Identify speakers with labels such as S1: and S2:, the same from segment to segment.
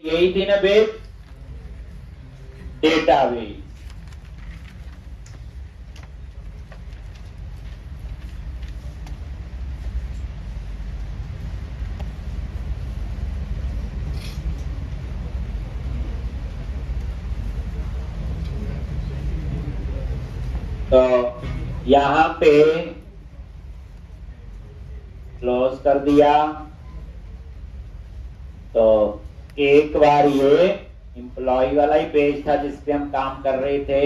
S1: यही थी ना बेस, डेटाबेस। तो यहां पे क्लोज कर दिया। तो एक बार ये एम्प्लॉय वाला ही पेज था जिसपे हम काम कर रहे थे।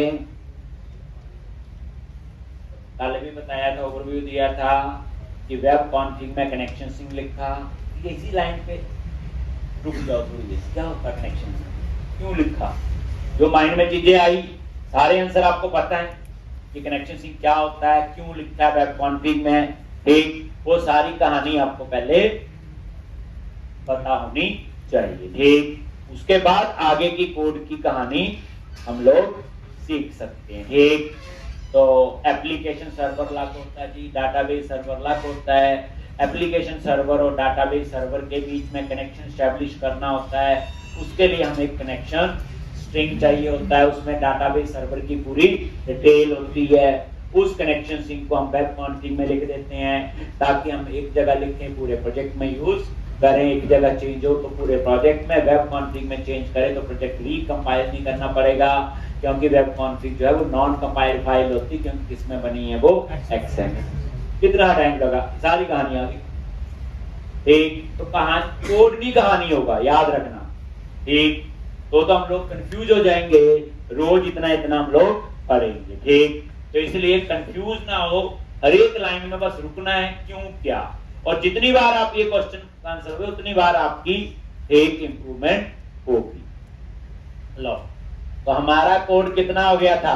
S1: कल भी बताया था, ओवरव्यू दिया था कि वेब कॉन्फ़िग में कनेक्शन सिंक लिखा। इसी लाइन पे रुक जाओ थोड़ी देर, क्या होता कनेक्शन सिंक, क्यों लिखा? जो माइंड में चीजें आई सारे आंसर आपको पता है कि कनेक्शन सिंक क्या होता है, क्यों लिखा है वेब कॉन्फ़िग में, ठीक, वो सारी कहानी आपको पहले पता होनी चाहिए, ठीक। उसके बाद आगे की कोड की कहानी हम लोग सीख सकते हैं, ठीक। तो एप्लीकेशन सर्वर लॉक होता है जी, डाटाबेस सर्वर लॉक होता है। एप्लीकेशन सर्वर और डाटाबेस सर्वर के बीच में कनेक्शन एस्टैब्लिश करना होता है। उसके लिए हमें एक कनेक्शन स्ट्रिंग चाहिए होता है, उसमें डाटाबेस सर्वर की पूरी डिटेल होती है। उस कनेक्शन स्ट्रिंग को हम वेब कॉन्फ़िग में लिख देते हैं ताकि हम एक जगह लिखें पूरे प्रोजेक्ट में यूज करें, एक जगह चेंज हो तो पूरे प्रोजेक्ट में, वेब कॉन्फ़िग में चेंज करें तो प्रोजेक्ट रीकंपाइल नहीं करना पड़ेगा, क्योंकि वेब कॉन्फ़िग जो है वो नॉन कंपाइल्ड फाइल होती है, क्योंकि किसमें बनी है वो एक्सएमएल। कितना टाइम लगा, सारी कहानी आ गई, ठीक। तो कहानी कोड की कहानी होगा, याद रखना, ठीक। तो हम लोग कंफ्यूज हो जाएंगे, रोज इतना इतना हम लोग पढ़ेंगे, ठीक। तो इसलिए कंफ्यूज ना हो, हर एक लाइन में बस रुकना है, क्यों क्या, और जितनी बार आप ये क्वेश्चन आंसर हुए उतनी बार आपकी एक इंप्रूवमेंट होगी। लो, तो हमारा कोड कितना हो गया था?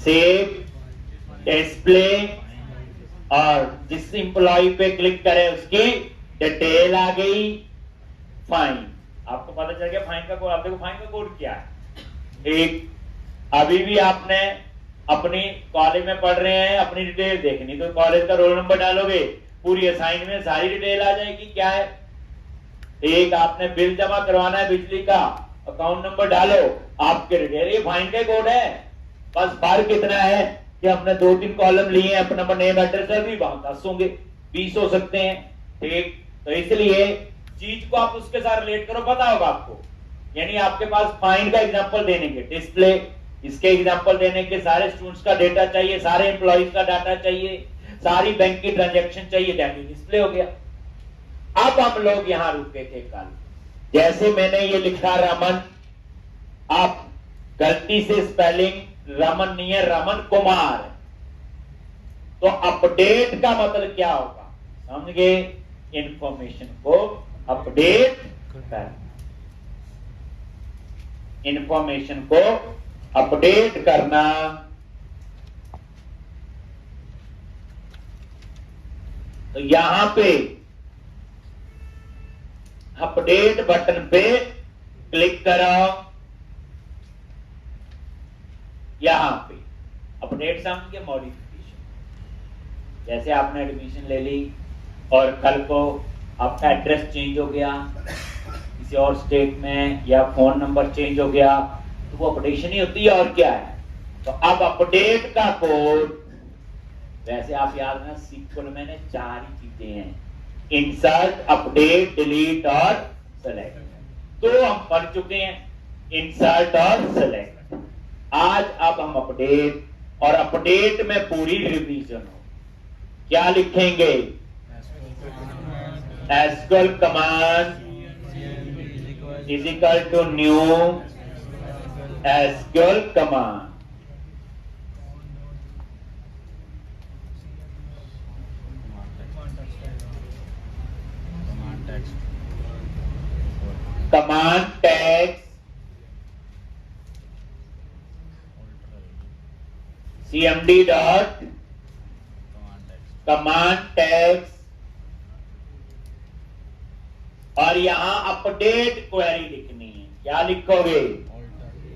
S1: सेव, डिस्प्ले, और जिस एम्प्लॉय पे क्लिक करें उसकी डिटेल आ गई, फाइन। आपको पता चल गया फाइन का कोड। आप देखो फाइन का कोड क्या है, एक अभी भी आपने अपनी कॉलेज में पढ़ रहे हैं, अपनी डिटेल देखनी, तो कॉलेज का रोल नंबर डालोगे, पूरी असाइनमेंट सारी डिटेल आ जाएगी, क्या है, एक आपने बिल जमा करवाना है बिजली का, अकाउंट नंबर डालो, आपके डिटेल, ये फाइन का कोड है। बस फर्क कितना है कि हमने 2-3 कॉलम लिए हैं, अपना नंबर, नेम, एड्रेस, अभी 10 होंगे, 20 हो सकते हैं, ठीक। तो इसलिए चीज को आप उसके साथ रिलेट करो, पता होगा आपको। यानी आपके पास फाइन का एग्जांपल देने के, डिस्प्ले इसके एग्जांपल देने के, सारे स्टूडेंट्स का डेटा चाहिए, सारे एम्प्लॉइज का डाटा चाहिए, सारी बैंक की ट्रांजैक्शन चाहिए, डिस्प्ले हो गया। अब हम लोग यहां रुके थे कल, जैसे मैंने ये लिखा रमन, आप गलती से स्पेलिंग रमन नहीं है, रमन कुमार, तो अपडेट का मतलब क्या होगा, समझ गए? इंफॉर्मेशन को अपडेट कर, इंफॉर्मेशन को अपडेट करना। तो यहां पे अपडेट बटन पे क्लिक करो, यहां पे अपडेट समझ के मॉडिफिकेशन, जैसे आपने एडमिशन ले ली और कल को आपका एड्रेस चेंज हो गया किसी और स्टेट में, या फोन नंबर चेंज हो गया, तो वो अपडेशन ही होती है, और क्या है। तो अब अपडेट का कोड, वैसे आप याद रखना सीक्वल में 4 ही चीजें हैं, इंसर्ट, अपडेट, डिलीट और सेलेक्ट। तो हम पढ़ चुके हैं इंसर्ट और सेलेक्ट। आज अब हम अपडेट, और अपडेट में पूरी रिवीजन हो, क्या लिखेंगे? SQL command is equal to new SQL command, command tags cmd dot command tags, और यहां अपडेट क्वेरी लिखनी है, क्या लिखोगे?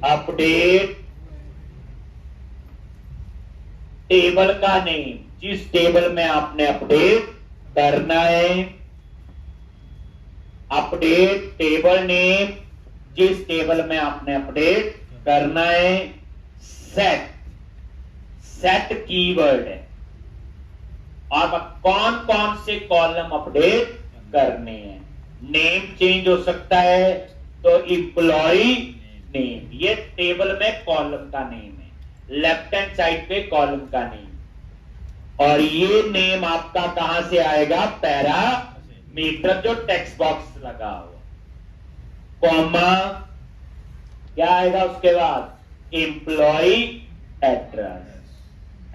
S1: अपडेट टेबल का नेम, जिस टेबल में आपने अपडेट करना है, अपडेट टेबल नेम, जिस टेबल में आपने अपडेट करना है। सेट कीवर्ड है, और कौन कौन से कॉलम अपडेट करने हैं। नेम चेंज हो सकता है, तो एम्प्लॉय नेम, ये टेबल में कॉलम का नेम है, लेफ्ट हैंड साइड पे कॉलम का नेम। और ये नेम आपका कहां से आएगा, पैरामीटर जो टेक्स्ट बॉक्स लगा हुआ, कॉमा, क्या आएगा उसके बाद, एम्प्लॉय एड्रेस।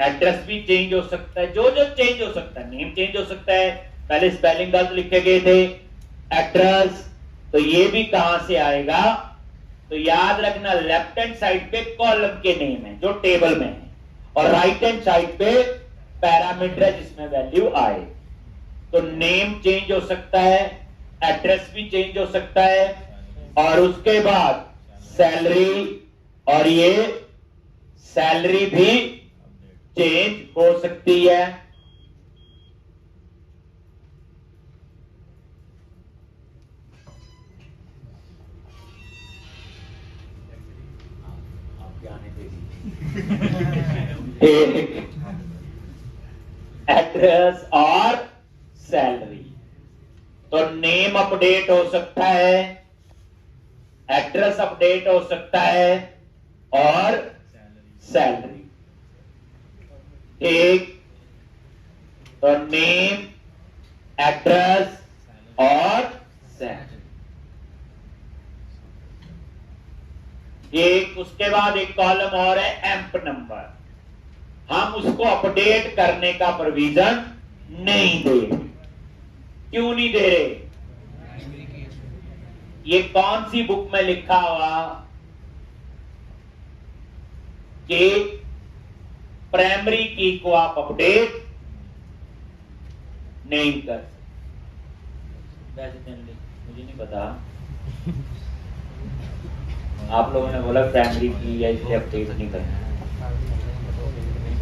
S1: एड्रेस भी चेंज हो सकता है, जो जो चेंज हो सकता है, नेम चेंज हो सकता है, पहले स्पेलिंग गलत लिखे गए थे, एड्रेस, तो ये भी कहां से आएगा, तो याद रखना लेफ्ट हैंड साइड पे कॉलम के नेम है जो टेबल में है, और राइट हैंड साइड पे पैरामीटर है जिसमें वैल्यू आए। तो नेम चेंज हो सकता है, एड्रेस भी चेंज हो सकता है, और उसके बाद सैलरी, और ये सैलरी भी चेंज हो सकती है। एड्रेस और सैलरी, तो नेम अपडेट हो सकता है, एड्रेस अपडेट हो सकता है, और सैलरी। ठीक, तो नेम, एड्रेस और सैलरी। एक उसके बाद एक कॉलम और है एम्प नंबर, हम उसको अपडेट करने का प्रोविजन नहीं दे रहे। क्यों नहीं दे रहे, ये कौन सी बुक में लिखा हुआ कि प्राइमरी की को आप अपडेट नहीं कर सकते। वैसे मुझे नहीं पता, आप लोगों ने बोला प्राइमरी की या इसलिए अपडेट नहीं करना,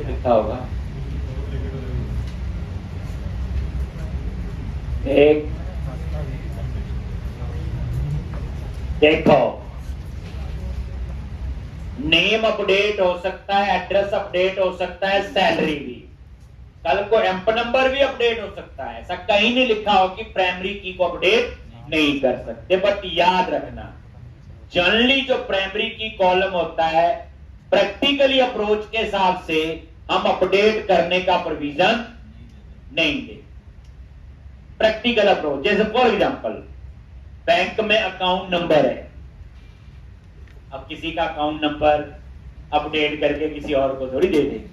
S1: लिखा होगा। एक देखो, नेम अपडेट हो सकता है, एड्रेस अपडेट हो सकता है, सैलरी भी, कल को एम्प नंबर भी अपडेट हो सकता है। ऐसा कहीं नहीं लिखा हो कि प्राइमरी की को अपडेट नहीं कर सकते। बट याद रखना, जनरली जो प्राइमरी की कॉलम होता है, प्रैक्टिकली अप्रोच के हिसाब से हम अपडेट करने का प्रोविजन नहीं दे। प्रैक्टिकल अप्रोच, जैसे फॉर एग्जांपल बैंक में अकाउंट नंबर है, अब किसी का अकाउंट नंबर अपडेट करके किसी और को थोड़ी दे देंगे।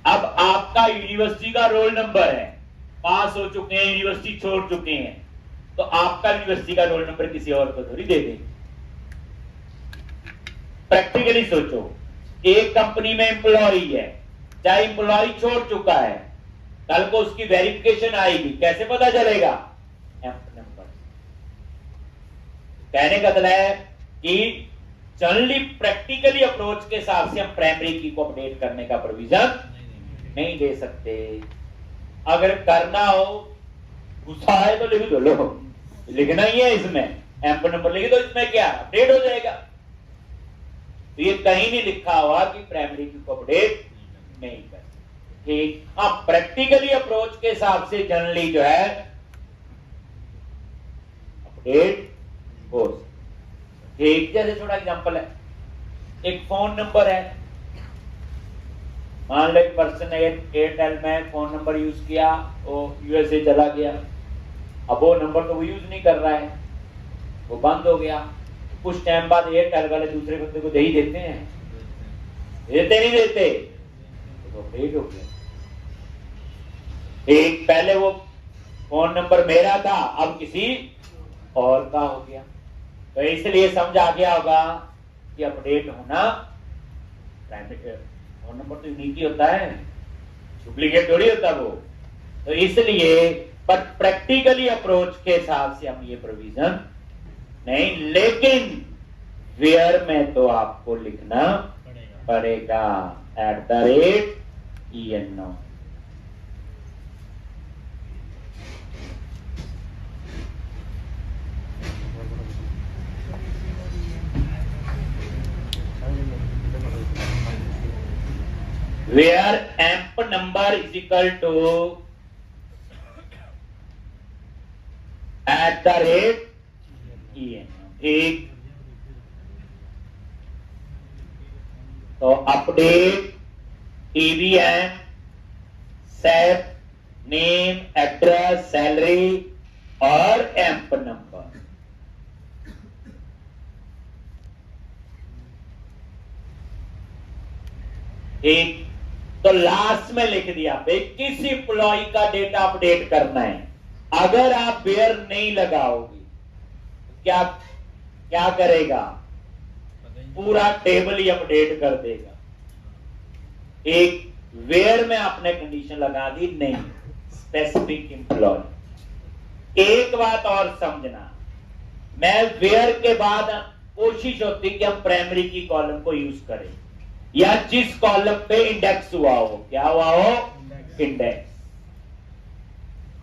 S1: अब आपका यूनिवर्सिटी का रोल नंबर है, पास हो चुके हैं, यूनिवर्सिटी छोड़ चुके हैं, तो आपका यूनिवर्सिटी का रोल नंबर किसी और को थोड़ी दे देंगे। प्रैक्टिकली सोचो, एक कंपनी में एम्प्लॉय है, चाहे एम्प्लॉय छोड़ चुका है, कल को उसकी वेरिफिकेशन आएगी, कैसे पता चलेगा, एम्प नंबर। कहने का मतलब है कि जनरली प्रैक्टिकली अप्रोच के हिसाब से हम प्राइमरी की को अपडेट करने का प्रोविजन नहीं दे सकते। अगर करना हो, गुस्सा है तो लिख दो, लो लिखना ही है, इसमें एम्प नंबर लिख दो, इसमें क्या अपडेट हो जाएगा। तो ये कहीं नहीं लिखा हुआ कि प्राइमरी की को अपडेट नहीं कर। ठीक, हाँ, प्रैक्टिकली अप्रोच के हिसाब से जनरली जो है अपडेट हो। ठीक, जैसे छोटा एग्जांपल है, एक फोन नंबर है, मान लो एक पर्सन ने एयरटेल में फोन नंबर यूज किया, वो यूएसए चला गया, अब वो नंबर तो वो यूज नहीं कर रहा है, वो बंद हो गया। कुछ टाइम बाद एयरटेल वाले दूसरे बंदे को दे ही देते हैं, देते नहीं देते, तो अपडेट हो गया। एक पहले वो फोन नंबर मेरा था, अब किसी और का हो गया, तो इसलिए समझ आ गया होगा कि अपडेट होना, फोन नंबर तो यूनिक ही होता है, डुप्लीकेट थोड़ी होता वो। तो इसलिए पर प्रैक्टिकली अप्रोच के हिसाब से हम ये प्रोविजन नहीं, लेकिन वेयर में तो आपको लिखना पड़ेगा @ENO। where amp number is equal to @ en। ठीक, तो update EVM, set, name, address, salary और एम्प नंबर। एक तो लास्ट में लिख दिया भाई किसी एम्प्लॉय का डेटा अपडेट करना है, अगर आप वेयर नहीं लगाओगे क्या क्या करेगा, पूरा टेबल ही अपडेट कर देगा। एक वेयर में आपने कंडीशन लगा दी नहीं, स्पेसिफिक एम्प्लॉय। एक बात और समझना, मैं वेयर के बाद कोशिश होती कि हम प्राइमरी की कॉलम को यूज करें या जिस कॉलम पे इंडेक्स हुआ हो, क्या हुआ हो, इंडेक्स,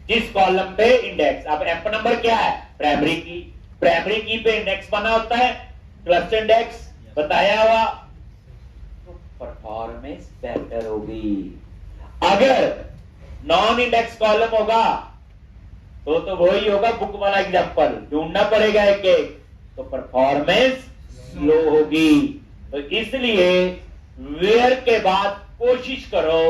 S1: जिस कॉलम पे इंडेक्स। अब एम्प नंबर क्या है, प्राइमरी की, प्राइमरी की पे इंडेक्स बना होता है, क्लस्टर इंडेक्स बताया हुआ, तो परफॉर्मेंस बेहतर होगी। अगर नॉन इंडेक्स कॉलम होगा तो वही होगा बुक वाला एग्जांपल, ढूंढना पड़ेगा एक एक, तो परफॉर्मेंस स्लो होगी। तो इसलिए वेयर के बाद कोशिश करो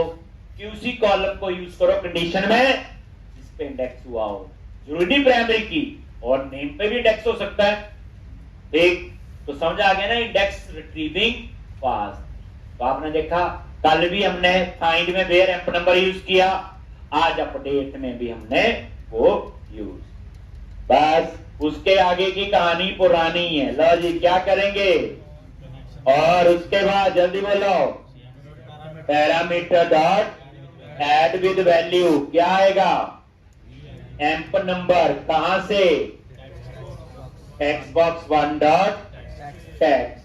S1: कि उसी कॉलम को यूज करो कंडीशन में जिस पे इंडेक्स हुआ हो, जरूरी नहीं प्राइमरी की, और नेम पे भी इंडेक्स हो सकता है। ठीक, तो समझ आ गया ना, इंडेक्स रिट्रीविंग फास्ट। तो आपने देखा कल भी हमने फाइंड में वेयर एम्प नंबर यूज किया, आज अपडेट में भी हमने वो यूज। बस उसके आगे की कहानी पुरानी है। लो जी, क्या करेंगे, और उसके बाद जल्दी बोलो, parameter dot add with value, क्या आएगा, एम्प नंबर, कहां से, टेक्स्ट 1 डॉट टेक्स्ट,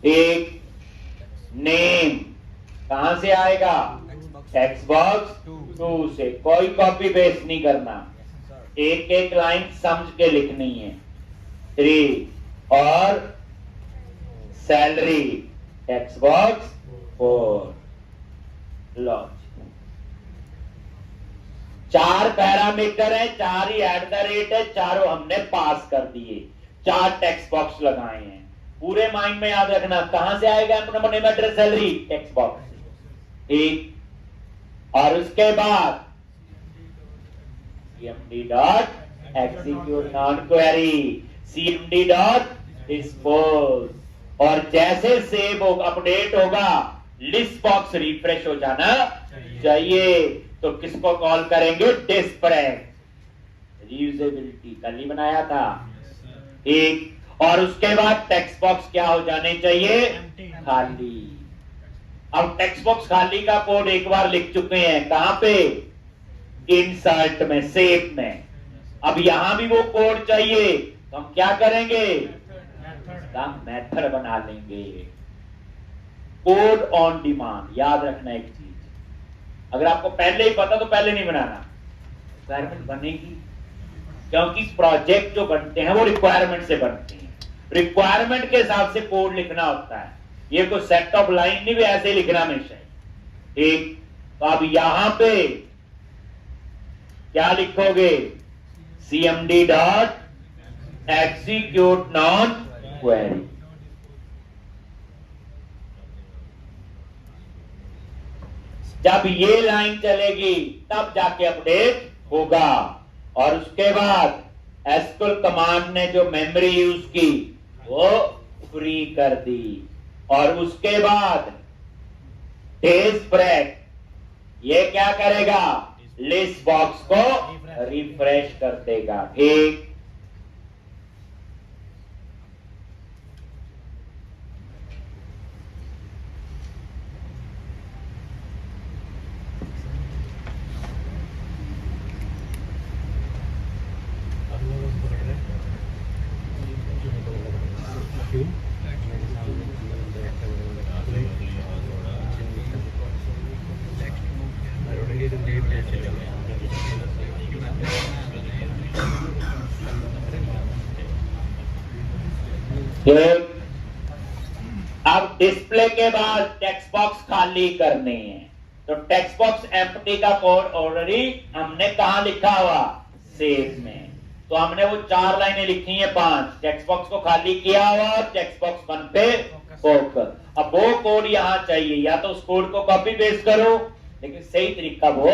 S1: एक नेम कहां से आएगा, टेक्स्ट बॉक्स 2 से। कोई कॉपी पेस्ट नहीं करना, एक एक लाइन समझ के लिखनी है। 3 और salary text box 4। Launch 4 parameter है, 4 ही @ है, चारों हमने पास कर दिए, 4 टेक्स्ट बॉक्स लगाए हैं। पूरे माइंड में याद रखना, कहां से आएगा emp number, name, address, salary, text box से। ठीक, और उसके बाद cmd dot execute non query, cmd dot dispose, और जैसे सेव होगा, अपडेट होगा, लिस्ट बॉक्स रिफ्रेश हो जाना चाहिए। तो किसको कॉल करेंगे, डिस्प्रेस रीयूजेबिलिटी, कल ही बनाया था। एक, और उसके बाद टेक्स्ट बॉक्स क्या हो जाने चाहिए, खाली। अब टेक्स्ट बॉक्स खाली का कोड एक बार लिख चुके हैं, कहां पे, इंसर्ट में, सेव में। अब यहां भी वो कोड चाहिए, तो हम क्या करेंगे, मेथड बना लेंगे, कोड ऑन डिमांड। याद रखना एक चीज, अगर आपको पहले ही पता तो पहले नहीं बनाना, रिक्वायरमेंट बनेगी, क्योंकि प्रोजेक्ट जो बनते हैं वो रिक्वायरमेंट से बनते हैं, रिक्वायरमेंट के हिसाब से कोड लिखना होता है। ये कोई सेट ऑफ लाइन नहीं भी ऐसे ही लिखना हमेशा। ठीक, तो अब यहां पे क्या लिखोगे, cmd dot execute non query. जब ये लाइन चलेगी तब जाके अपडेट होगा। और उसके बाद एसक्यूएल कमांड ने जो मेमोरी यूज की वो फ्री कर दी, और उसके बाद डेज ब्रेक ये क्या करेगा, लिस्ट बॉक्स को रिफ्रेश कर देगा। ठीक, अब डिस्प्ले के बाद टेक्स्ट बॉक्स खाली करने हैं, तो टेक्स्ट बॉक्स एम्प्टी का कोड ऑलरेडी हमने कहा लिखा हुआ, सेव में। तो हमने वो 4 लाइनें लिखी हैं, 5 टेक्स्ट बॉक्स को खाली किया हुआ और टेक्स्ट बॉक्स 1 पे फोकस। अब वो कोड यहां चाहिए, या तो उस कोड को कॉपी पेस्ट करो, लेकिन सही तरीका वो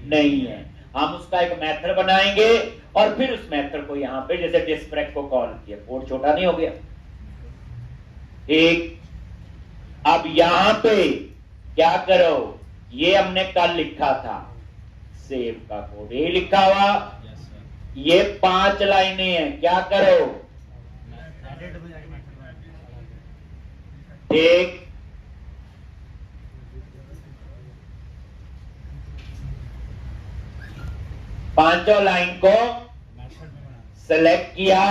S1: नहीं है। हम उसका एक मेथड बनाएंगे और फिर उस मेथड को यहां पे जैसे डिस्प्रेक को कॉल किया, कोड छोटा नहीं हो गया। एक अब यहां पे क्या करो, ये हमने कल लिखा था सेव का कोड, ये लिखा हुआ, ये 5 लाइनें हैं, क्या करो, एक पांचों लाइन को सेलेक्ट किया,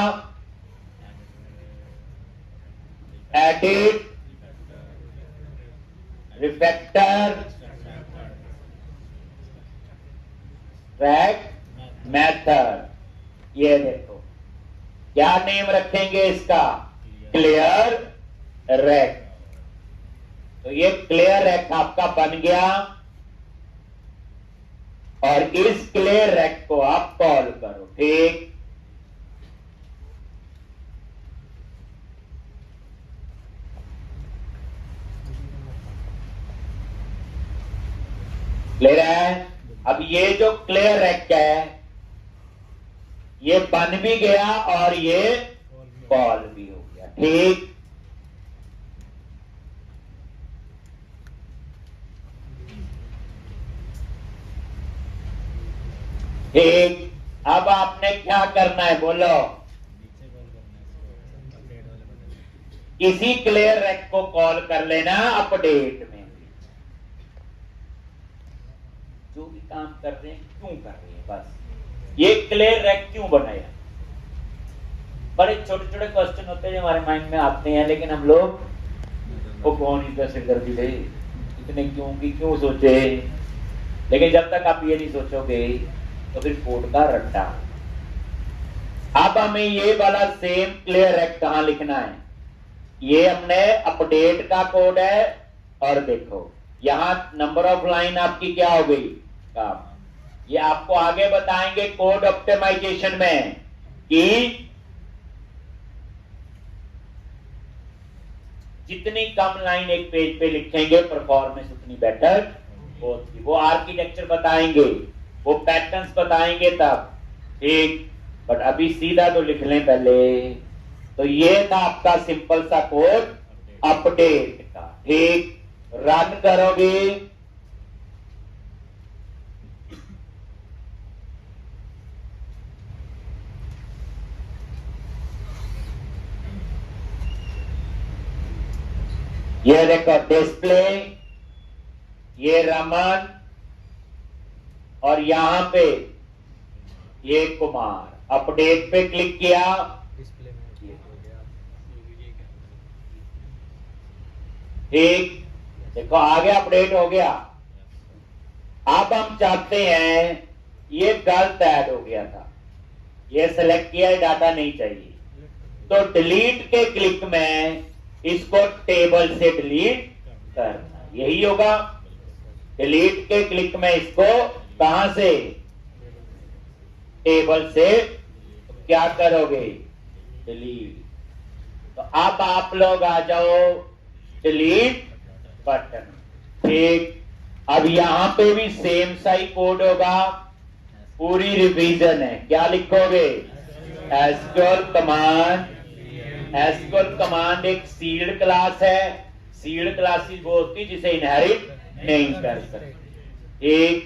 S1: एडिट, रिफैक्टर, ट्रैक, मेथड। ये देखो क्या नेम रखेंगे इसका, क्लियर रैक। तो ये क्लियर रैक आपका बन गया और इस क्लियर रैक को आप कॉल करो, ठीक। क्लियर है। अब ये जो क्लियर रैक है ये बन भी गया और ये कॉल भी हो गया, ठीक। ठीक, अब आपने क्या करना है बोलो, इसी क्लियर रैक को कॉल कर लेना अपडेट में। जो भी काम कर रहे हैं क्यों कर रहे हैं, बस ये क्लियर रैक क्यों बनाया। बड़े छोटे छोटे क्वेश्चन होते हैं जो हमारे माइंड में आते हैं, लेकिन हम लोग वो कौन इसका सिरदर्दी थे, इतने क्यों की क्यों सोचे। लेकिन जब तक आप ये नहीं सोचोगे तो फिर कोड का रट्टा। अब हमें ये वाला सेम क्लियर रैक कहां लिखना है, ये हमने अपडेट का कोड है और देखो यहां नंबर ऑफ लाइन आपकी क्या हो गई, काम। ये आपको आगे बताएंगे कोड ऑप्टिमाइजेशन में कि जितनी कम लाइन एक पेज पे लिखेंगे परफॉर्मेंस उतनी बेटर होती। वो आर्किटेक्चर बताएंगे, वो पैटर्न्स बताएंगे तब, ठीक। बट अभी सीधा तो लिख लें पहले। तो ये था आपका सिंपल सा कोड अपडेट का, ठीक। रन करोगे, ये देखो डिस्प्ले, ये रमन और यहां पे ये कुमार। अपडेट पे क्लिक किया, ठीक, देखो आगे अपडेट हो गया। अब हम चाहते हैं, ये गलत ऐड हो गया था, ये सेलेक्ट किया, डाटा नहीं चाहिए, तो डिलीट के क्लिक में इसको टेबल से डिलीट करना, यही होगा। डिलीट के क्लिक में इसको कहां से, टेबल से। तो क्या करोगे, डिलीट। तो अब आप लोग आ जाओ डिलीट बटन, ठीक। अब यहां पे भी सेम सा ही कोड होगा, पूरी रिवीजन है। क्या लिखोगे, एसक्यूएल कमांड। एसक्यूएल कमांड एक सील्ड क्लास है, सील्ड क्लासेस वो होती जिसे इनहेरिट नहीं कर सकते। एक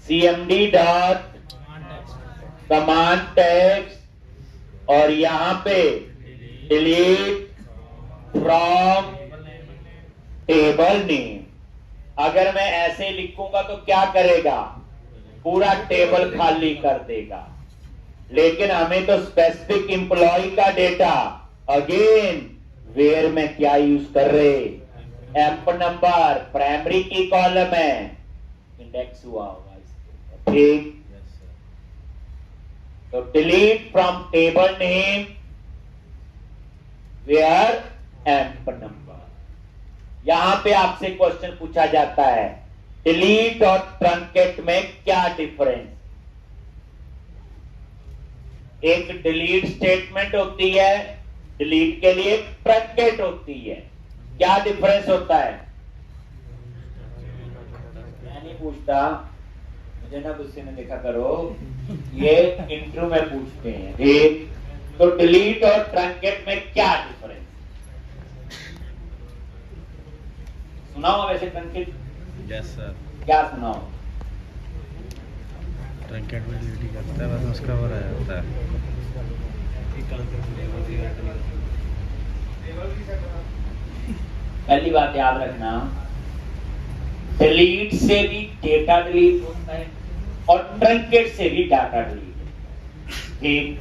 S1: cmd डॉट कमांड टेक्स्ट और यहां पे डिलीट फ्रॉम टेबल नेम। अगर मैं ऐसे लिखूंगा तो क्या करेगा, पूरा टेबल खाली कर देगा। लेकिन हमें तो स्पेसिफिक एम्प्लॉय का डेटा, अगेन वेयर में क्या यूज कर रहे, emp number, primary key column है, इंडेक्स हुआ होगा, ठीक। तो delete from table name where emp number, यहां पे आपसे क्वेश्चन पूछा जाता है डिलीट और ट्रंकेट में क्या डिफरेंस। एक डिलीट स्टेटमेंट होती है, डिलीट के लिए ट्रंकेट होती है, क्या डिफरेंस होता है? मैं नहीं पूछता, मुझे ना गुस्से में देखा करो, ये इंटरव्यू में पूछते हैं। ठीक, तो डिलीट और ट्रंकेट में क्या डिफरेंस? सुनाओ वैसे ट्रंकेट।
S2: Yes sir.
S1: क्या सुनाओ?
S2: ट्रंकेट में डिलीट करता है, बस उसका वो रह जाता है।
S1: पहली बात याद रखना, डिलीट से भी डेटा डिलीट होता है और ट्रंकेट से भी डाटा डिलीट। ठीक,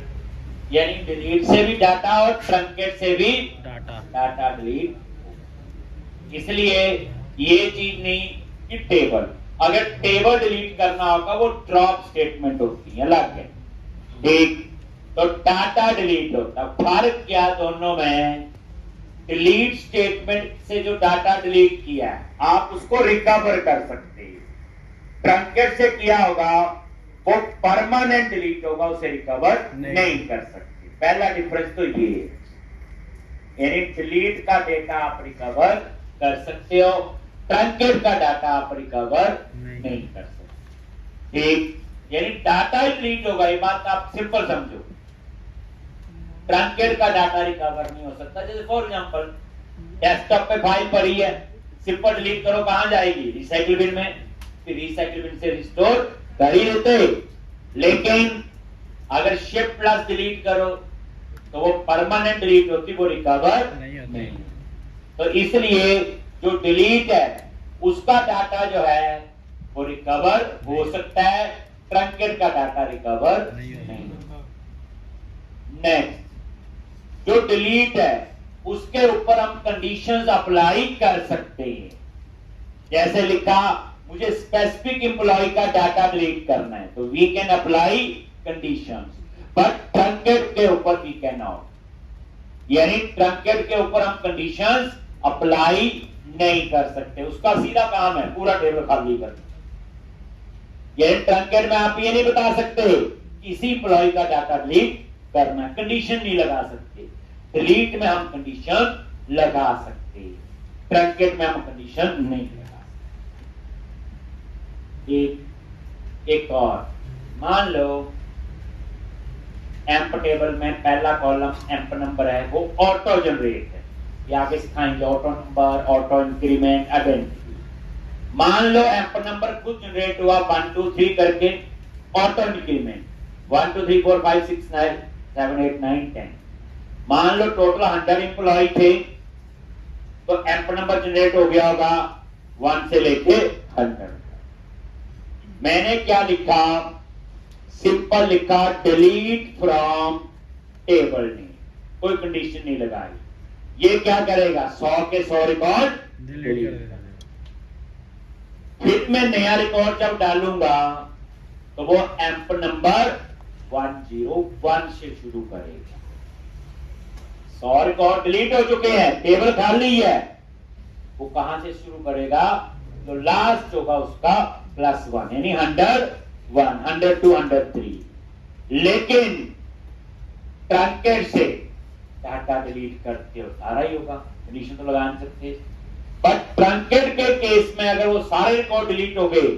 S1: यानी डिलीट से भी डाटा और ट्रंकेट से भी डाटा डिलीट। इसलिए ये चीज नहीं कि टेबल, अगर टेबल डिलीट करना होगा वो ड्रॉप स्टेटमेंट होती है, अलग है। ठीक, तो डाटा डिलीट होता। फर्क क्या दोनों में? डिलीट स्टेटमेंट से जो डाटा डिलीट किया है आप उसको रिकवर कर सकते हैं, ट्रंकेट से किया होगा वो परमानेंट डिलीट होगा, उसे रिकवर नहीं कर सकते। पहला डिफरेंस तो ये है, यानी डिलीट का डेटा आप रिकवर कर सकते हो, ट्रंकेट का डाटा आप रिकवर नहीं कर सकते। ठीक, यानी डाटा ही डिलीट होगा, ये बात आप सिंपल समझो। ट्रंकेट का डाटा रिकवर नहीं हो सकता। जैसे फॉर एग्जांपल डेस्कटॉप पे फाइल पड़ी है, सिंपल डिलीट करो, कहां जाएगी? रिसाइकिल बिन में, फिर रिसाइकिल बिन से रिस्टोर कर ही देते। लेकिन अगर शिफ्ट प्लस डिलीट करो तो वो परमानेंट डिलीट होती, वो रिकवर नहीं। तो इसलिए जो डिलीट है उसका डाटा जो है वो रिकवर हो सकता है, ट्रंकेट का डाटा रिकवर नहीं। नेक्स्ट, जो डिलीट है उसके ऊपर हम कंडीशंस अप्लाई कर सकते हैं। जैसे लिखा मुझे स्पेसिफिक एम्प्लॉय का डाटा डिलीट करना है, तो we can apply conditions, but truncate के ऊपर वी कैन नॉट। यानी ट्रंकेट के ऊपर हम कंडीशंस अप्लाई नहीं कर सकते, उसका सीधा काम है पूरा टेबल खाली करना। यानी ट्रंकेट में आप ये नहीं बता सकते किसी एम्प्लॉय का डाटा डिलीट करना, कंडीशन नहीं लगा सकते। डिलीट में हम कंडीशन लगा सकते, ट्रंकेट में हम कंडीशन नहीं लगा सकते। एक और, मान लो एम्प टेबल में पहला कॉलम एम्प नंबर है, वो ऑटो जनरेट है, ये आगे सिखाएंगे, auto number, auto increment, identity. मान लो एम्प नंबर खुद जनरेट हुआ 1 2 3 करके, ऑटो इंक्रीमेंट 1 2 3 4 5 6 9 7 8 9 10। मान लो टोटल 100 एम्प्लॉय थे, तो एम्प नंबर जनरेट हो गया होगा 1 से लेके 100। मैंने क्या लिखा? सिंपल लिखा डिलीट फ्रॉम टेबल नेम, कोई कंडीशन नहीं लगाई। ये क्या करेगा? 100 के 100 रिकॉर्ड डिलीट करेगा। फिर मैं नया रिकॉर्ड जब डालूंगा तो वो एम्प नंबर 101 से शुरू करेगा। 100 रिकॉर्ड डिलीट हो चुके हैं, टेबल खाली है, वो कहां से शुरू करेगा? तो लास्ट होगा उसका +1, यानी 101, 102, 103। लेकिन ट्रंकेट से डाटा डिलीट करते हो सारा ही होगा, कंडीशन तो लगा नहीं सकते। बट ट्रंकेट के केस में अगर वो सारे रिकॉर्ड डिलीट हो गए,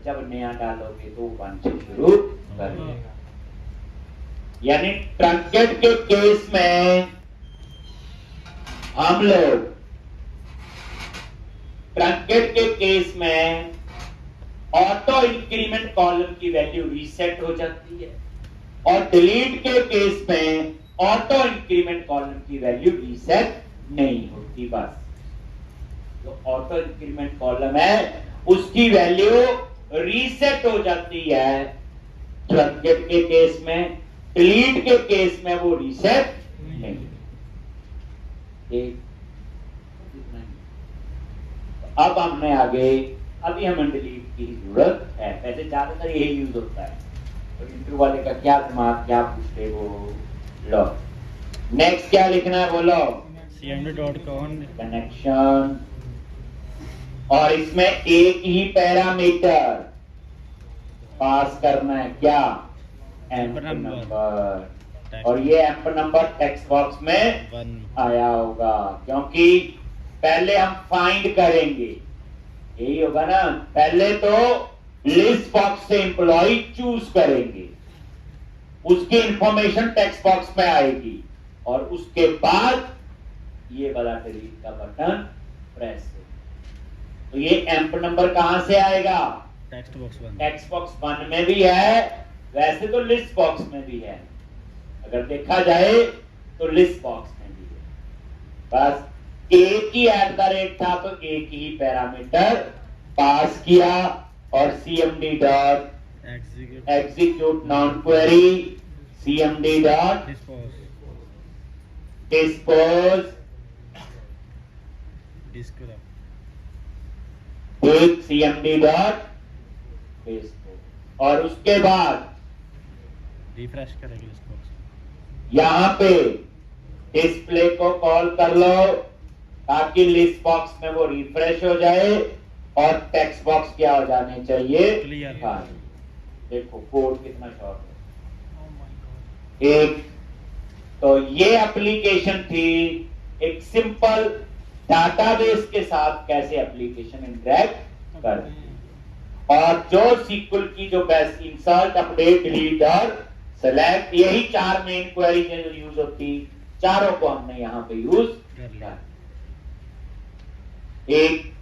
S1: जब नया डालोगे तो 1 से शुरू करेगा। यानी ट्रंकेट के केस में हम लोग, ट्रंकेट के केस में ऑटो इंक्रीमेंट कॉलम की वैल्यू रीसेट हो जाती है, और डिलीट के केस में ऑटो इंक्रीमेंट कॉलम की वैल्यू रीसेट नहीं होती। बस जो ऑटो इंक्रीमेंट कॉलम है उसकी वैल्यू रीसेट हो जाती है ट्रंकेट के केस में, डिलीट के केस में वो रीसेट नहीं। अब हमने आगे, अभी हमें डिलीट की जरूरत है, वैसे ज्यादातर यही यूज होता है, तो इंटरव्यू वाले का क्या दिमाग, क्या पूछते वो। लो नेक्स्ट क्या लिखना है बोलो?
S2: cmd.conf
S1: कनेक्शन और इसमें एक ही पैरामीटर पास करना है, क्या? Amp number. और ये एम्प नंबर टेक्स्ट बॉक्स में
S2: 1
S1: आया होगा, क्योंकि पहले हम फाइंड करेंगे, यही होगा ना। पहले तो लिस्ट बॉक्स से एम्प्लॉय चूज करेंगे, उसकी इंफॉर्मेशन टेक्स्ट बॉक्स में आएगी, और उसके बाद ये वाला डिलीट का बटन प्रेस। तो ये एम्प नंबर कहां से आएगा?
S2: Text box 1।
S1: टेक्स्ट बॉक्स 1 में भी है, वैसे तो लिस्ट बॉक्स में भी है, अगर देखा जाए तो लिस्ट बॉक्स में भी है। बस एक ही @ था तो एक ही पैरामीटर पास किया, और cmd dot execute non query, cmd dot dispose एक cmd डॉट डिस्पोज, और उसके बाद
S2: रिफ्रेश करेंगे लिस्ट बॉक्स।
S1: यहां पे डिस्प्ले को कॉल कर लो, ताकि लिस्ट बॉक्स में वो रिफ्रेश हो जाए और टेक्स्ट बॉक्स क्या हो जाने चाहिए?
S2: क्लियर।
S1: देखो कोड कितना शॉर्ट है। एक तो ये एप्लीकेशन थी, एक सिंपल डाटाबेस के साथ कैसे एप्लीकेशन इंटरेक्ट करती है, और जो SQL की जो बेस्ट इंसर्ट, अपडेट, डिलीट और सेलेक्ट, यही 4 मेन क्वेरी जो यूज होती, चारों को हमने यहां पे यूज किया। एक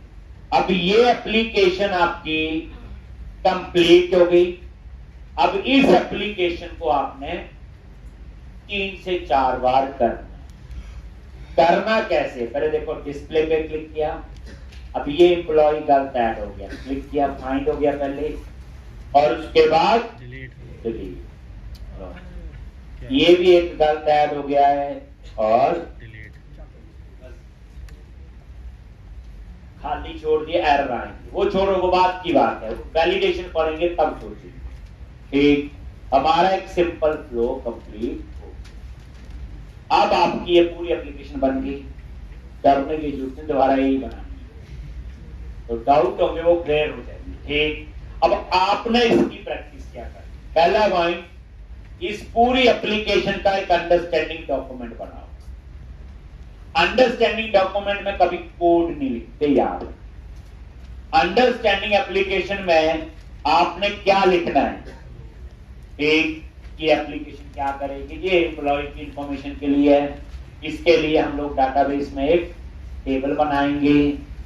S1: अब ये एप्लीकेशन आपकी कंप्लीट हो गई। अब इस एप्लीकेशन को आपने 3 से 4 बार करना कैसे? पहले देखो डिस्प्ले पे क्लिक किया, अब ये एम्प्लॉय गलत ऐड हो गया, क्लिक किया, फाइंड हो गया पहले, और उसके बाद डिलीट। ये भी एक गलत ऐड हो गया है, और खाली छोड़ दिया, एरर आएंगे, वो छोड़ो, वो बात की बात है, वैलिडेशन पढ़ेंगे तब सोचिए। ठीक, हमारा एक सिंपल फ्लो कंप्लीट हो। अब आपकी ये पूरी एप्लीकेशन बन गई, करने की जरूरत नहीं, दोबारा यही बनानी, तो डाउट होंगे वो क्लियर हो जाएंगे। ठीक, अब आपने इसकी प्रैक्टिस क्या करनी? पहला पॉइंट, इस पूरी एप्लीकेशन का एक अंडरस्टैंडिंग डॉक्यूमेंट बनाओ। अंडरस्टैंडिंग डॉक्यूमेंट में कभी कोड नहीं लिखते यार। अंडरस्टैंडिंग एप्लीकेशन में आपने क्या लिखना है? एक, ये एप्लीकेशन क्या करेगी, ये एम्प्लॉय की इंफॉर्मेशन के लिए है, इसके लिए हम लोग डाटाबेस में एक टेबल बनाएंगे,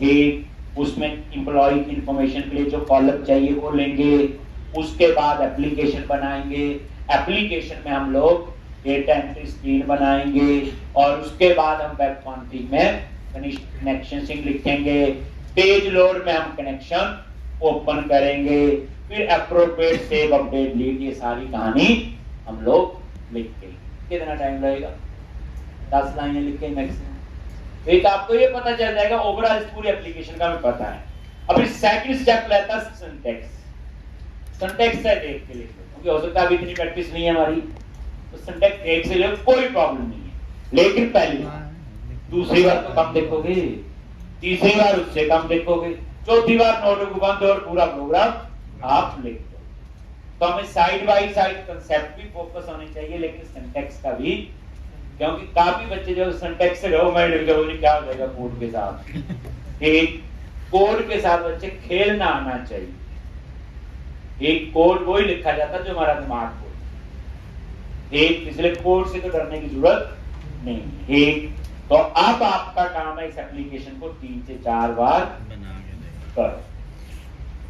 S1: एक उसमें एम्प्लॉय की इंफॉर्मेशन के लिए जो कॉलम चाहिए वो लेंगे, उसके बाद एप्लीकेशन बनाएंगे, एप्लीकेशन में हम लोग डेटा एंट्री स्क्रीन बनाएंगे, और उसके बाद हम वेब कॉन्फ़िग में कनेक्शन सिंक लिखेंगे, पेज लोड में हम कनेक्शन ओपन करेंगे, फिर एप्रोप्रिएट सेव अपडेट लीड, ये सारी कहानी हम लोग लिखते हैं। कितना टाइम लगेगा? 10 लाइनें लिखे मैक्सिमम। एक आपको ये पता चल जाएगा ओवरऑल इस पूरी एप्लीकेशन का हमें पता है। अब इस सेकंड स्टेप लेता है सिंटैक्स। सिंटैक्स से देख के लिखो, क्योंकि हो सकता है अभी इतनी प्रैक्टिस नहीं है हमारी, तो सिंटैक्स एक से लिखो, कोई प्रॉब्लम नहीं है। लेकिन पहली बार, दूसरी बार तो कम देखोगे, तीसरी बार उससे कम देखोगे, चौथी बार नोटबुक बंद और पूरा प्रोग्राम आप लिख दो। तो हमें साइड बाय साइड कंसेप्ट भी फोकस होने चाहिए, लेकिन सिंटैक्स का भी, क्योंकि काफी बच्चे जो सिंटैक्स से रहो मैं लिख दो, क्या हो जाएगा कोड के साथ। एक कोड के साथ बच्चे खेलना आना चाहिए। एक कोड वही लिखा जाता है जो हमारा दिमाग कोड, एक इसलिए कोड से तो डरने की जरूरत नहीं। एक तो अब आपका काम है इस एप्लीकेशन को 3 से 4 बार करो।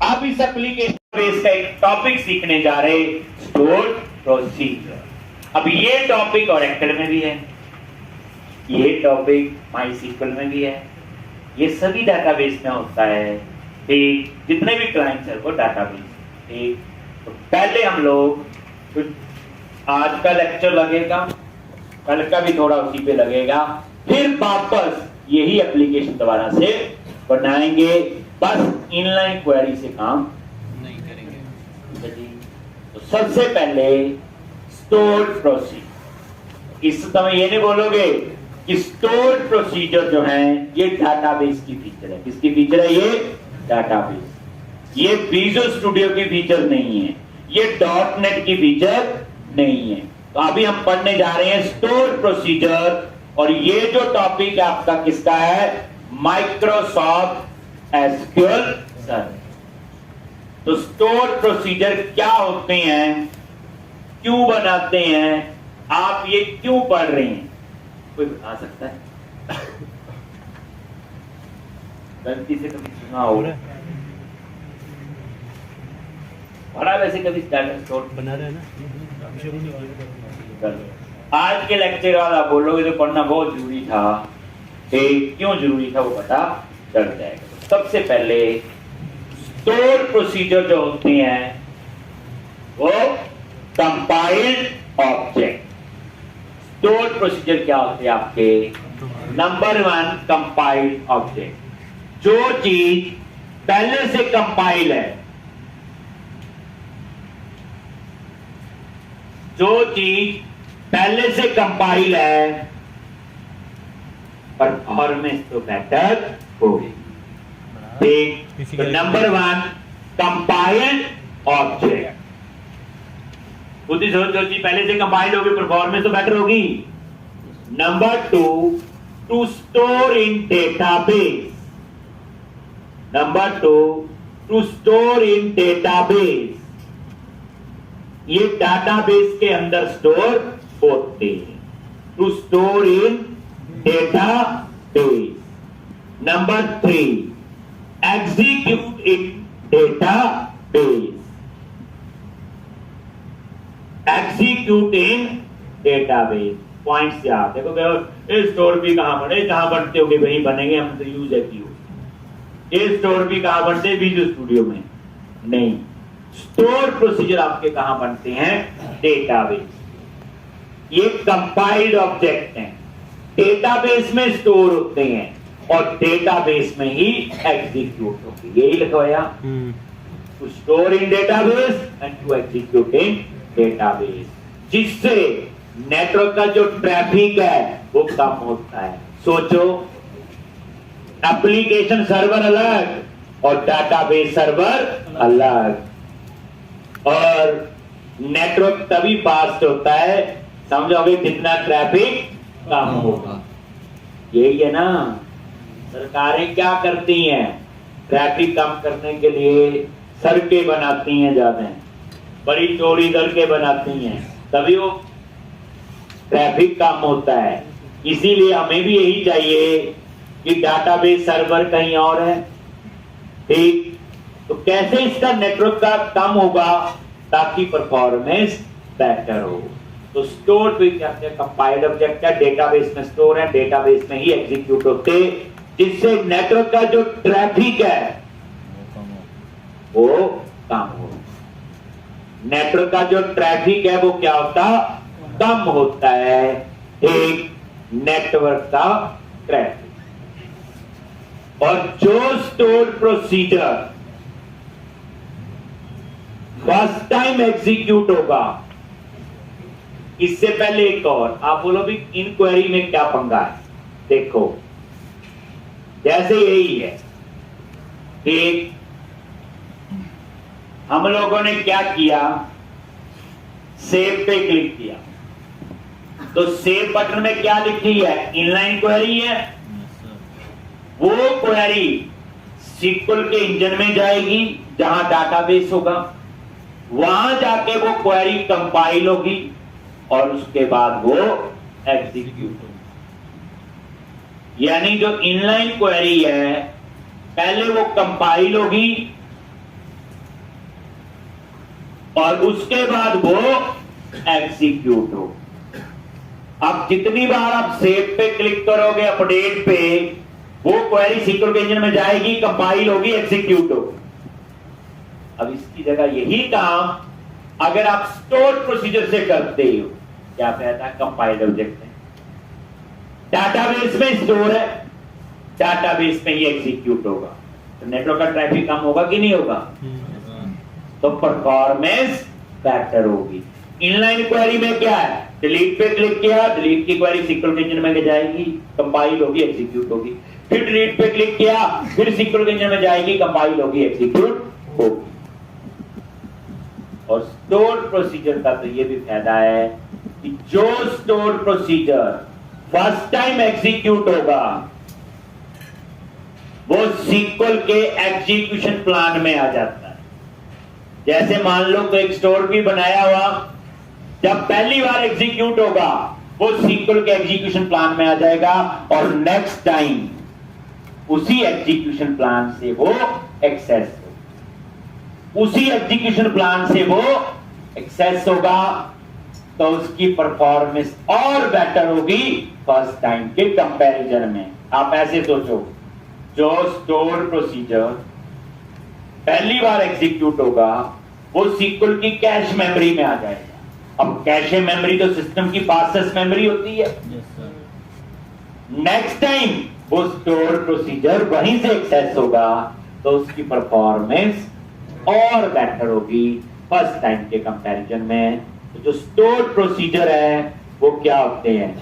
S1: अब इस एप्लीकेशन बेस का एक टॉपिक सीखने जा रहे, स्टोर प्रोसीजर। अब ये टॉपिक ऑरेकल में भी है, ये टॉपिक MySQL में भी है, ये सभी डाटाबेस में होता है। ठीक, जितने भी क्लाइंट है वो डाटाबेस। ठीक, तो पहले हम लोग, आज का लेक्चर लगेगा, कल का भी थोड़ा उसी पे लगेगा, फिर वापस यही एप्लीकेशन दोबारा से बनाएंगे, बस इनलाइन क्वेरी से काम नहीं करेंगे। तो सबसे पहले स्टोर प्रोसीजर। इस समय ये नहीं बोलोगे कि स्टोर प्रोसीजर जो है ये डाटाबेस की फीचर है। किसकी फीचर है? ये डाटाबेस। ये विजुअल स्टूडियो की फीचर नहीं है, ये .NET की फीचर नहीं है। तो अभी हम पढ़ने जा रहे हैं स्टोर प्रोसीजर, और ये जो टॉपिक आपका किसका है, माइक्रोसॉफ्ट एसक्यूएल सर्वर। तो स्टोर प्रोसीजर क्या होते हैं, क्यों बनाते हैं, आप ये क्यों पढ़ रहे हैं, कोई बता सकता है? गलती से कभी सुना हो पढ़ा वैसे कभी स्टैंडर्ड स्टोर
S2: बना रहे हैं ना।
S1: आज के लेक्चर बाद आप बोलोगे तो पढ़ना बहुत जरूरी था, क्यों जरूरी था वो पता चल जाएगा। सबसे पहले स्टोर प्रोसीजर जो होते हैं वो कंपाइल्ड ऑब्जेक्ट। स्टोर प्रोसीजर क्या होते हैं आपके, नंबर 1 कंपाइल्ड ऑब्जेक्ट। जो चीज पहले से कंपाइल है, जो चीज पहले से कंपाइल है, परफॉर्मेंस तो बेटर होगी। ठीक, तो नंबर 1 कंपाइल्ड ऑब्जेक्ट। खुद ही सोच, जो चीज पहले से कंपाइल होगी परफॉर्मेंस तो बेटर होगी। Number 2 to store in database. Number 2 to store in database. ये डाटाबेस के अंदर स्टोर होते हैं, to store in database. Number 3 execute in database. Execute in database. Points याद देखो, ये स्टोर भी कहां बने, कहां बनते होंगे, वही बनेंगे, हम तो यूज है की। ये स्टोर भी कहां बनते हैं, विजुअल स्टूडियो में नहीं। स्टोर प्रोसीजर आपके कहां बनते हैं, डेटाबेस। ये कंपाइल्ड ऑब्जेक्ट हैं, डेटाबेस में स्टोर होते हैं और डेटाबेस में ही एग्जीक्यूट होते हैं। यही लिखवाया, to store in database and to execute in database, जिससे नेटवर्क का जो ट्रैफिक है वो कम होता है। सोचो, एप्लीकेशन सर्वर अलग और डाटाबेस सर्वर अलग, और नेटवर्क तभी फास्ट होता है, समझोगे, जितना ट्रैफिक कम होगा। यही है ना, सरकारें क्या करती हैं, ट्रैफिक कम करने के लिए सड़कें बनाती हैं, ज्यादा बड़ी चौड़ी सड़कें बनाती हैं, तभी वो ट्रैफिक कम होता है। इसीलिए हमें भी यही चाहिए कि डाटाबेस सर्वर कहीं और है। ठीक, तो कैसे इसका नेटवर्क का कम होगा ताकि परफॉर्मेंस बेटर हो। तो स्टोर भी क्या है, कंपाइल्ड ऑब्जेक्ट है, डेटाबेस में स्टोर है, डेटाबेस में ही एग्जीक्यूट होते, जिससे नेटवर्क का जो ट्रैफिक है वो कम हो। नेटवर्क का जो ट्रैफिक है वो क्या होता, कम होता है। एक नेटवर्क का ट्रैफिक। और जो store procedure first time execute होगा, इससे पहले एक और, आप बोलो भी इंक्वायरी में क्या पंगा है। देखो, जैसे यही है, एक हम लोगों ने क्या किया, सेव पे क्लिक किया, तो सेव बटन में क्या लिखी है, इनलाइन क्वेरी है। वो क्वेरी SQL के इंजन में जाएगी जहां डाटाबेस होगा, वहां जाके वो क्वेरी कंपाइल होगी और उसके बाद वो एग्जीक्यूट होगी। यानी जो इनलाइन क्वेरी है, पहले वो कंपाइल होगी और उसके बाद वो एग्जीक्यूट हो। अब जितनी बार आप सेव पे क्लिक करोगे, अपडेट पे, वो क्वेरी SQL के इंजन में जाएगी, कंपाइल होगी, एग्जीक्यूट होगी। अब इसकी जगह यही काम अगर आप स्टोर प्रोसीजर से करते हो, क्या कहता है, कंपाइल्ड ऑब्जेक्ट है, डाटाबेस में स्टोर है, डाटाबेस में ही एग्जीक्यूट होगा, तो नेटवर्क का ट्रैफिक कम होगा कि नहीं होगा, तो परफॉर्मेंस बेटर होगी। इनलाइन क्वेरी में क्या है, डिलीट पे क्लिक किया, डिलीट की क्वेरी SQL के इंजन में जाएगी, कंपाइल होगी, एग्जीक्यूट होगी। फिर डिलीट पे क्लिक किया, फिर SQL के इंजन में जाएगी, कंपाइल होगी, एग्जीक्यूट होगी। और स्टोर प्रोसीजर का तो ये भी फायदा है कि जो store procedure first time execute होगा वो SQL के एग्जीक्यूशन प्लान में आ जाता है। जैसे मान लो कोई एक स्टोर भी बनाया हुआ, जब पहली बार एग्जीक्यूट होगा वो SQL के एग्जीक्यूशन प्लान में आ जाएगा और नेक्स्ट टाइम उसी एग्जीक्यूशन प्लान से वो एक्सेस होगा, उसी एग्जीक्यूशन प्लान से वो एक्सेस होगा, तो उसकी परफॉर्मेंस और बेटर होगी फर्स्ट टाइम के कंपैरिजन में। आप ऐसे सोचो, जो स्टोर प्रोसीजर पहली बार एग्जीक्यूट होगा वो SQL की कैश मेमोरी में आ जाएगा। अब कैश मेमोरी तो सिस्टम की फास्टेस्ट मेमोरी होती है। नेक्स्ट टाइम वो स्टोर प्रोसीजर वहीं से एक्सेस होगा तो उसकी परफॉर्मेंस और बेटर होगी फर्स्ट टाइम के कंपैरिजन में। तो जो स्टोर प्रोसीजर है वो क्या होते हैं?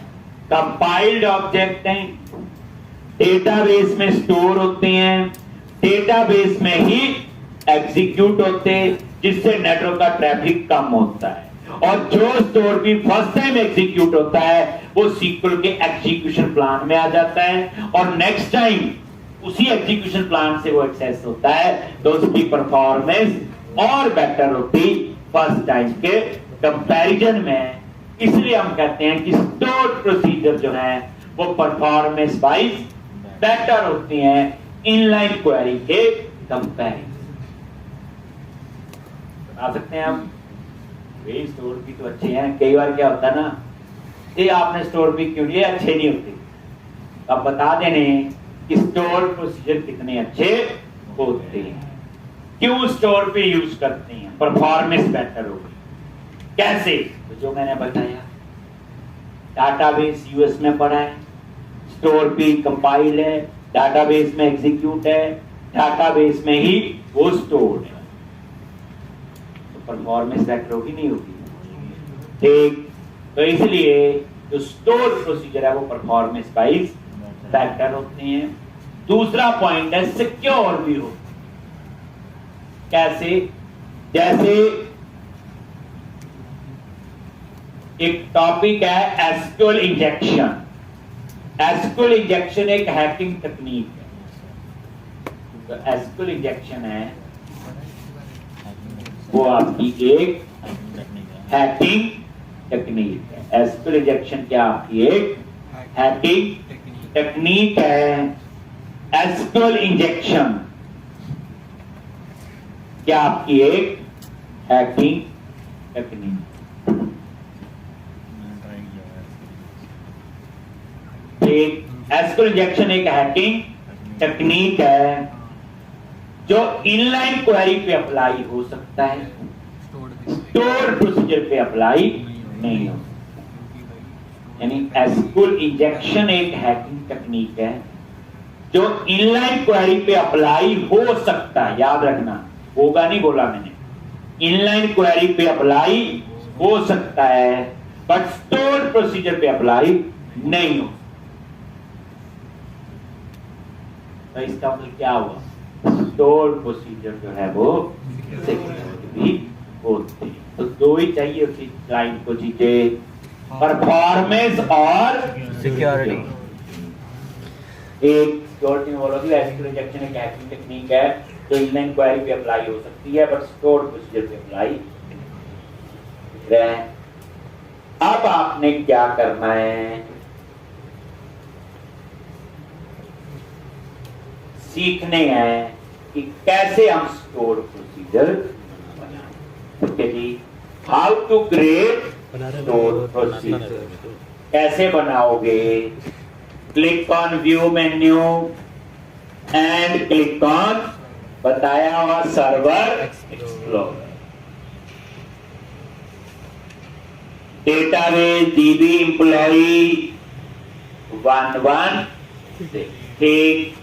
S1: कंपाइल्ड ऑब्जेक्ट हैं, डेटाबेस में स्टोर होते हैं, डेटाबेस में ही एग्जीक्यूट होते हैं, जिससे नेटवर्क का ट्रैफिक कम होता है। और जो स्टोर भी फर्स्ट टाइम एग्जीक्यूट होता है वो SQL के एग्जीक्यूशन प्लान में आ जाता है और नेक्स्ट टाइम उसी एग्जीक्यूशन प्लान से वो एक्सेस होता है तो उसकी परफॉर्मेंस और बेटर होती फर्स्ट टाइम के कंपैरिजन में। इसलिए हम कहते हैं कि स्टोर प्रोसीजर जो है वो परफॉर्मेंस वाइज बेटर होती हैं इनलाइन क्वेरी के कंपैरिजन। बता सकते हैं हम वे स्टोर भी तो अच्छे हैं। कई बार क्या होता है ना, ये आपने स्टोर भी क्यों लिए, अच्छे नहीं होते। अब बता देने कि स्टोर प्रोसीजर कितने अच्छे होते हैं, क्यों स्टोर पे यूज करते हैं, परफॉर्मेंस बेटर होगी। कैसे? तो जो मैंने बताया, डाटाबेस यूएस में पड़ा है, स्टोर पे कंपाइल है, डाटाबेस में एग्जीक्यूट है, डाटाबेस में ही वो स्टोर है, परफॉर्मेंस बेटर होगी नहीं होगी? ठीक, तो इसलिए जो स्टोर प्रोसीजर है वो परफॉर्मेंस वाइज बेटर होते हैं। दूसरा पॉइंट है सिक्योर भी हो। कैसे? जैसे एक टॉपिक है एसक्यूएल इंजेक्शन। एसक्यूएल इंजेक्शन एक हैकिंग टेक्निक है। तो एसक्यूएल इंजेक्शन है वो आपकी एक हैकिंग टेक्निक है। एसक्यूएल इंजेक्शन क्या आपकी एक हैकिंग टेक्निक है। एसक्यूएल इंजेक्शन क्या आपकी एक हैकिंग टेक्निक। एसक्यूएल इंजेक्शन एक हैकिंग टेक्निक है जो इनलाइन क्वेरी पे अप्लाई हो सकता है, स्टोर प्रोसीजर पे अप्लाई नहीं हो सकता। यानी एसक्यूएल इंजेक्शन एक हैकिंग टेक्निक है जो इनलाइन क्वेरी पे अप्लाई हो सकता है। याद रखना, होगा नहीं बोला मैंने, इनलाइन क्वेरी पे अप्लाई हो सकता है बट स्टोर प्रोसीजर पे अप्लाई नहीं हो। तो इसका मतलब क्या हुआ? स्टोर प्रोसीजर जो है वो सिक्योर भी होते हैं। तो दो ही चाहिए उसी क्लाइंट को चीजें, परफॉर्मेंस और
S2: सिक्योरिटी।
S1: एक सिक्योरिटी में बोलोगे एसक्यूएल इंजेक्शन एक हैकिंग टेक्निक है जो इनलाइन क्वेरी पे अप्लाई हो सकती है बट स्टोर प्रोसीजर पे अप्लाई है। अब आपने क्या करना है? सीखने हैं कि कैसे हम स्टोर प्रोसीजर बनाएं। ओके जी, how to create store procedure. कैसे बनाओगे? Click on view menu and click on बताया हुआ server explorer. Database DB employee 116। ठीक,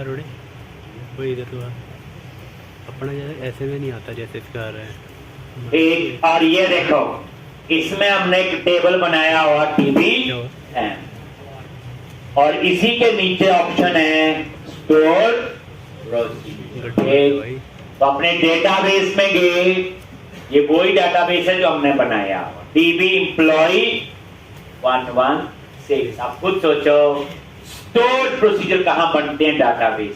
S3: यार रोड़े वही इधर तो अपना जैसे ऐसे में नहीं आता जैसे सिखा रहे हैं।
S1: ठीक, और ये देखो इसमें हमने एक टेबल बनाया हुआ टीबी और इसी के नीचे ऑप्शन है स्टोर प्रोसीजर। तो अपने डेटाबेस में गए, ये वही डेटाबेस है जो हमने बनाया टीबी एम्प्लॉय 116। आप खुद सोचो स्टोर प्रोसीजर कहां बनते हैं डाटाबेस,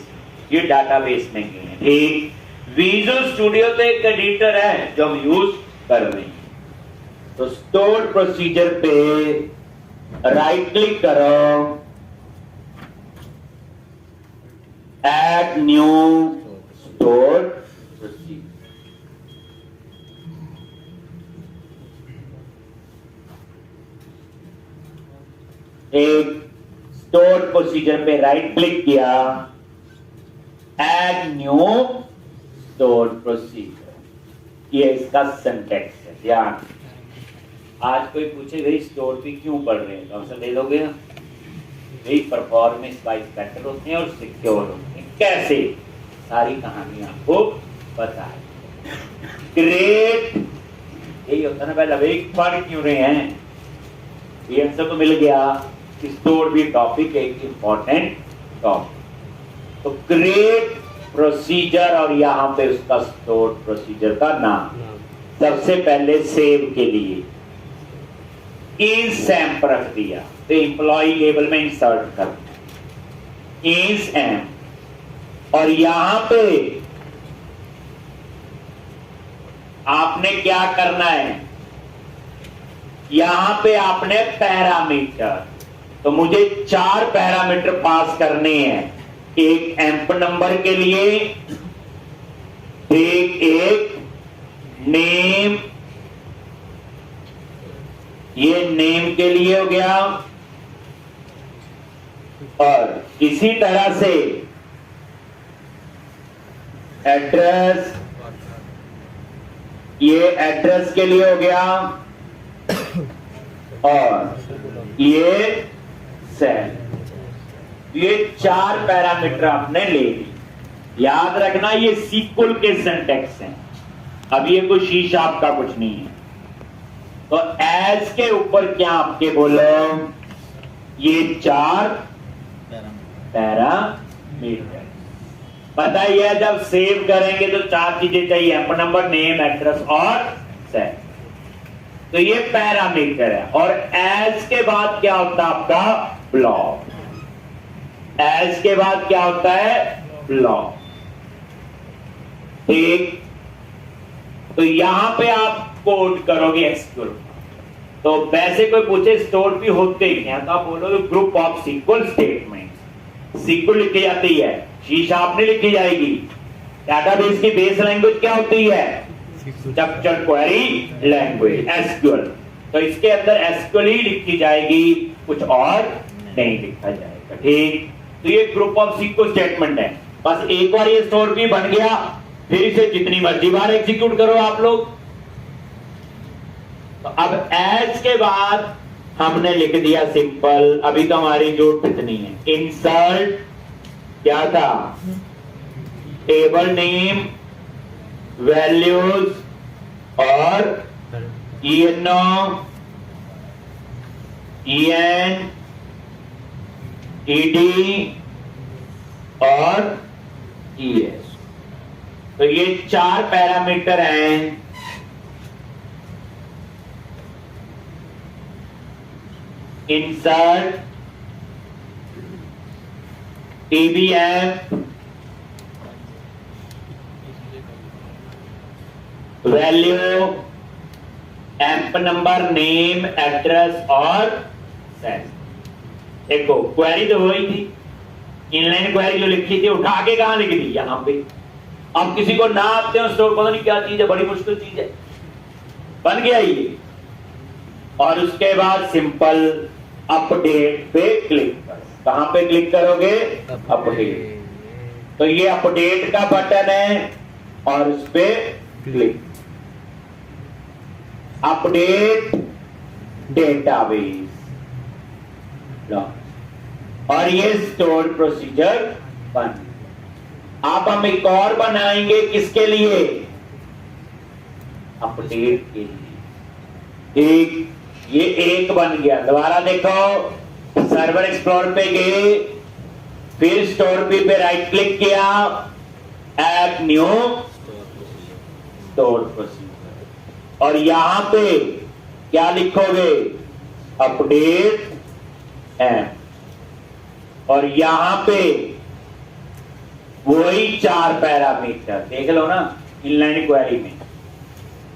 S1: ये डाटाबेस में गए हैं। ठीक, विजुअल स्टूडियो तो एक एडिटर है जो हम यूज कर रहे हैं। तो स्टोर प्रोसीजर पे राइट क्लिक करो, ऐड न्यू स्टोर प्रोसीजर। एक स्टोर प्रोसीजर पे राइट क्लिक किया, ऐड न्यू स्टोर प्रोसीजर। ये इसका सिंटैक्स है। ध्यान, आज कोई पूछे भाई स्टोर पे क्यों पढ़ रहे हैं, आंसर दे दोगे ना? भाई परफॉर्मेंस वाइज बेटर होते हैं और सिक्योर होते हैं। कैसे? सारी कहानी आपको पता है। ग्रेट, यही होता है ना पहले, भाई पढ़ क्यों रहे हैं? ये आंसर तो मिल गया। स्टोर भी टॉपिक एक इंपॉर्टेंट टॉपिक। तो क्रिएट प्रोसीजर और यहां पे उसका स्टोर प्रोसीजर का नाम। सबसे पहले सेव के लिए इज एम रख दिया, तो एम्प्लॉय लेबल में इंसर्ट कर इज एम, और यहां पे आपने क्या करना है, यहां पे आपने पैरामीटर, तो मुझे 4 पैरामीटर पास करने हैं। एक एम्प नंबर के लिए, एक नेम, ये नेम के लिए हो गया, और इसी तरह से एड्रेस, ये एड्रेस के लिए हो गया, और ये सेल। ये 4 पैरामीटर आपने ले ली। याद रखना ये सीक्वल के सिंटैक्स हैं, अब ये कोई शीश आपका कुछ नहीं है। तो एज के ऊपर क्या आपके बोलो, ये 4 पैरामीटर। पता ही है जब सेव करेंगे तो 4 चीजें चाहिए, एम्प नंबर, नेम, एड्रेस और सेल। तो ये पैरामीटर है। और एज के बाद क्या होता है आपका, ब्लॉक। एज के बाद क्या होता है, ब्लॉक। ठीक, तो यहां पे आप कोड करोगे एसक्यूएल। तो वैसे कोई पूछे स्टोर भी होते ही हैं, तो आप बोलोगे group of sequel statement. Sequel लिखी जाती है, शी शार्प नहीं लिखी जाएगी। डाटाबेस की बेस लैंग्वेज क्या होती है, स्ट्रक्चर्ड क्वेरी लैंग्वेज, एसक्यूएल। तो इसके अंदर एसक्यूएल ही लिखी जाएगी, कुछ और नहीं लिखा जाएगा। ठीक, तो ये ग्रुप ऑफ सीक्वल स्टेटमेंट है। बस एक बार ये स्टोर भी बन गया, फिर इसे जितनी मर्जी बार एग्जीक्यूट करो आप लोग। तो अब एज के बाद हमने लिख दिया सिंपल। अभी तो हमारी जरूरत इतनी है, इंसर्ट क्या था, टेबल नेम, वैल्यूज और ENO, EN, ED और ES। तो ये 4 पैरामीटर हैं। Insert, TBM, value, amp number, name, address और सेल। देखो क्वेरी तो वही थी, इनलाइन क्वेरी जो लिखी थी उठा के कहां लिख दी, यहां पे। अब किसी को ना आते हो स्टोर, पता नहीं क्या चीज है, बड़ी मुश्किल चीज है, बन गया ये। और उसके बाद सिंपल अपडेट पे क्लिक करो। कहां पे क्लिक करोगे, अपडेट। तो ये अपडेट का बटन है और उस पे क्लिक, अपडेट डेटाबेस, और ये स्टोर प्रोसीजर बन। अब हम एक और बनाएंगे, किसके लिए? अपडेट के लिए। ये एक बन गया। दोबारा देखो, सर्वर एक्सप्लोरर पे गए, फिर स्टोर पे राइट क्लिक किया, ऐड न्यू स्टोर प्रोसीजर, और यहां पे क्या लिखोगे? अपडेट एंड, और यहां पे वही 4 पैरामीटर देख लो ना इनलाइन क्वेरी में।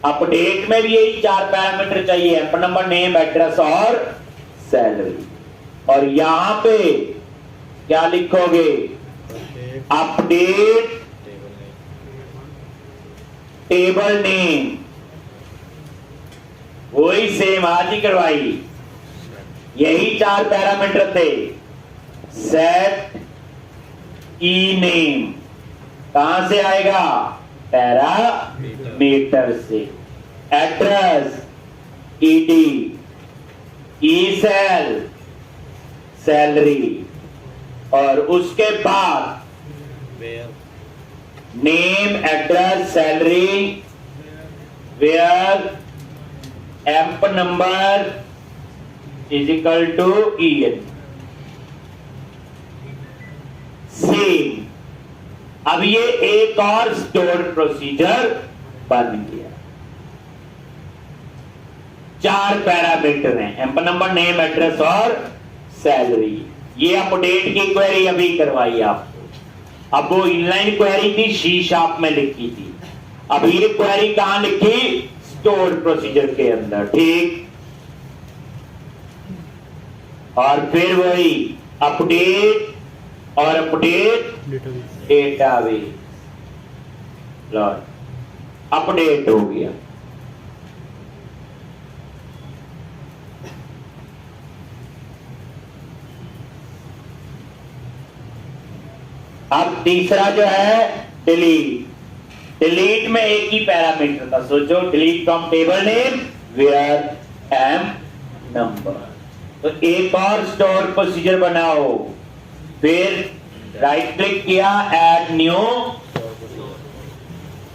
S1: अपडेट में भी यही 4 पैरामीटर चाहिए, एप नंबर, नेम, एड्रेस और सैलरी। और यहां पे क्या लिखोगे? अपडेट टेबल नेम, वही सेम आज ही करवाई, यही 4 पैरामीटर थे। सेट ई नेम कहां से आएगा? पैरामीटर से। एड्रेस ईडी, ई सेल सैलरी, और उसके बाद name, address, salary, where, emp number is equal to EN। Same. अब ये एक और स्टोर प्रोसीजर बन गया। 4 पैरामीटर हैं, एम्प नंबर, नेम, एड्रेस और सैलरी। ये अपडेट की क्वेरी अभी करवाई आपको। अब वो इनलाइन क्वेरी थी, C# में लिखी थी। अब ये क्वेरी कहां लिखी? स्टोर प्रोसीजर के अंदर। ठीक, और फिर वही अपडेट और अपडेट डेटाबेस, अपडेट हो गया। अब तीसरा जो है डिलीट। डिलीट में एक ही पैरामीटर था, सोचो, delete from table name, where, emp number. तो एक और स्टोर प्रोसीजर बनाओ, फिर राइट क्लिक किया, ऐड न्यू,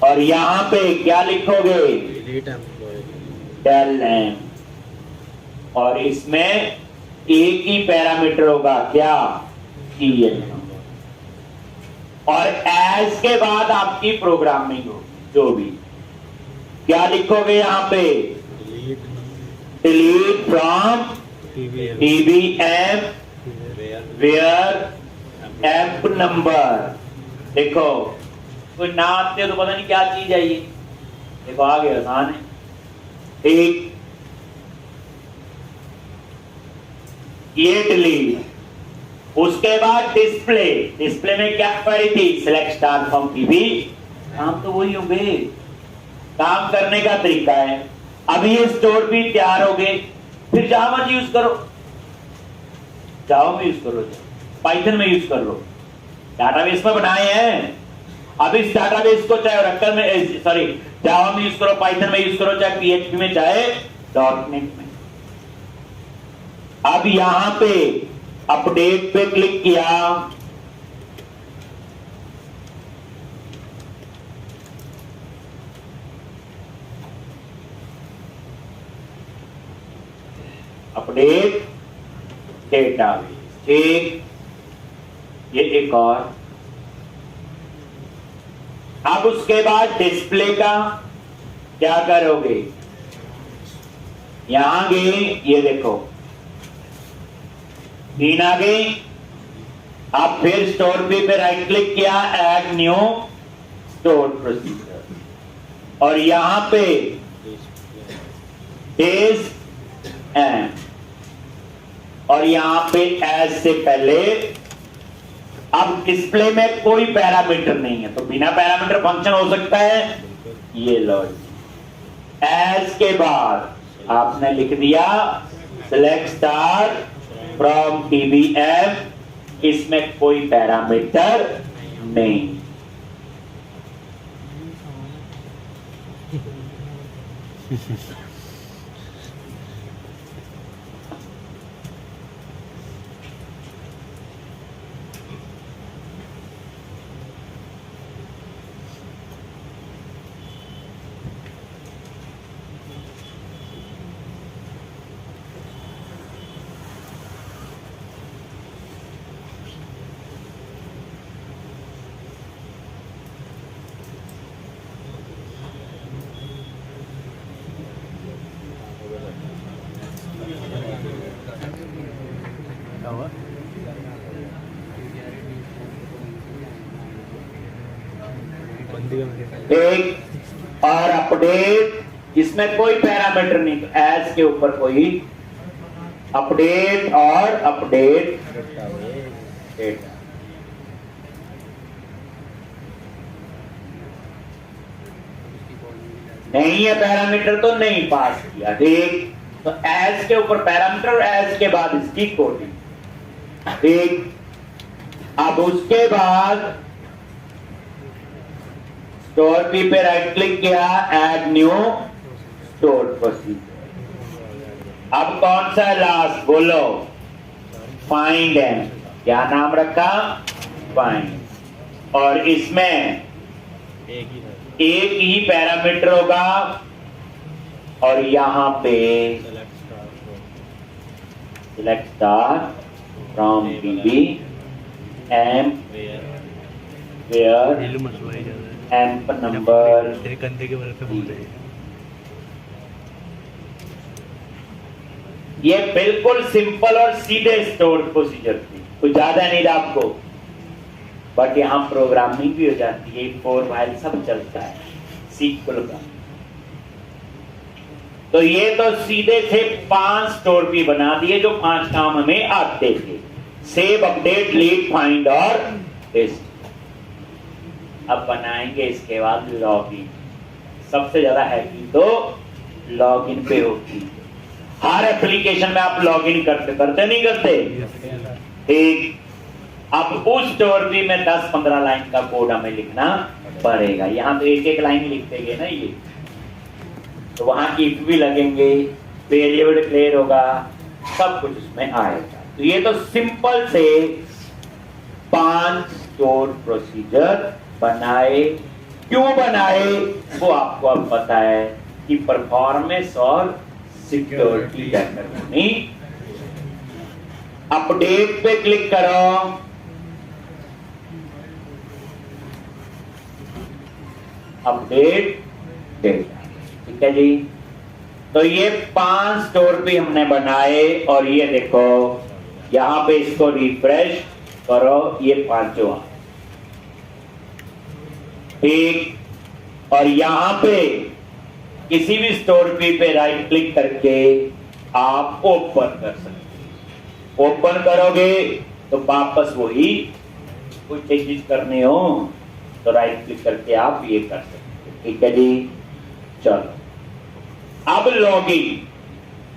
S1: और यहां पे क्या लिखोगे? टेल नेम, और इसमें एक ही पैरामीटर होगा, क्या? EN। और एज के बाद आपकी प्रोग्रामिंग हो, जो भी क्या लिखोगे यहां पे? Delete from DBM where emp number. देखो, कोई ना आते तो पता नहीं क्या चीज है ये। देखो आगे आसान है। एक ये डिलीट, उसके बाद डिस्प्ले। डिस्प्ले में क्या क्वेरी थी? Select star from TV. काम तो वही होंगे, काम करने का तरीका है। अभी ये स्टोर भी तैयार हो गए, फिर जावा यूज करो, जावा में यूज करो, पाइथन में यूज कर लो। डाटाबेस में बनाए हैं, अब इस डाटाबेस को चाहे ओरेकल में, सॉरी, जावा में यूज करो, पाइथन में यूज करो, चाहे PHP में, चाहे .NET में। अब यहां पे अपडेट पे क्लिक किया, अपडेट डेटाबेस। ठीक, ये एक और। अब उसके बाद डिस्प्ले का क्या करोगे? यहां गए, ये देखो 3 आ गई। अब फिर स्टोर पे राइट क्लिक किया, ऐड न्यू स्टोर प्रोसीजर, और यहां पे डेज एंड, और यहां पे एज से पहले। अब डिस्प्ले में कोई पैरामीटर नहीं है, तो बिना पैरामीटर फंक्शन हो सकता है? ये लॉजिक। एज के बाद आपने लिख दिया सिलेक्ट स्टार फ्रॉम DBM, इसमें कोई पैरामीटर नहीं।
S3: हिंदी का मतलब
S1: ठीक, और अपडेट, इसमें कोई पैरामीटर नहीं, तो एज के ऊपर कोई अपडेट और अपडेट डेटा। नहीं है पैरामीटर तो नहीं पास किया। ठीक, तो एज के ऊपर पैरामीटर और एज के बाद इसकी कोडिंग। ठीक, अब उसके बाद स्टोर पी पे राइट क्लिक किया, ऐड न्यू स्टोर प्रोसीजर। अब कौन सा लास्ट बोलो? फाइंड एंड, क्या नाम रखा? फाइंड। और इसमें एक ही पैरामीटर होगा, और यहां पे select star from PB M where
S3: नीलू मसला ही ज्यादा है।
S1: Emp number.
S3: तेरे कंधे के बल पे बोल रहे हैं।
S1: ये बिल्कुल सिंपल और सीधे स्टोर प्रोसीजर थी, कुछ ज्यादा नहीं था आपको, बट यहां प्रोग्रामिंग भी हो जाती है, फॉर व्हाइल सब चलता है सीक्वल का। तो ये तो सीधे थे 5 स्टोर भी बना दिए जो 5 काम हमें आते थे, सेव, अपडेट, लीड, फाइंड और टेस्ट। अब बनाएंगे इसके बाद लॉगिन। सबसे ज्यादा हैकिंग तो लॉगिन पे होती है। हर एप्लीकेशन में आप लॉगिन करते नहीं करते? ठीक, अब उस स्टोर भी में 10-15 लाइन का कोड हमें लिखना पड़ेगा। यहाँ तो एक लाइन लिख देंगे ना ये, तो वहां इफ भी लगेंगे, वेरिएबल डिक्लेयर होगा, सब कुछ उसमें आएगा। तो ये तो सिंपल से 5 स्टोर प्रोसीजर बनाए। क्यों बनाए वो आपको अब पता है कि परफॉर्मेंस और सिक्योरिटी बेहतर होनी। अपडेट पे क्लिक करो, अपडेट डेटा। ठीक है जी, तो ये 5 स्टोर भी हमने बनाए, और ये देखो यहां पे इसको रिफ्रेश करो, ये 5वां। ठीक, और यहां पे किसी भी स्टोर पे राइट क्लिक करके आप ओपन कर सकते। ओपन करोगे तो वापस वही, कुछ चेंजेस करने हो तो राइट क्लिक करके आप ये कर सकते। ठीक है जी, चलो अब लॉगिन।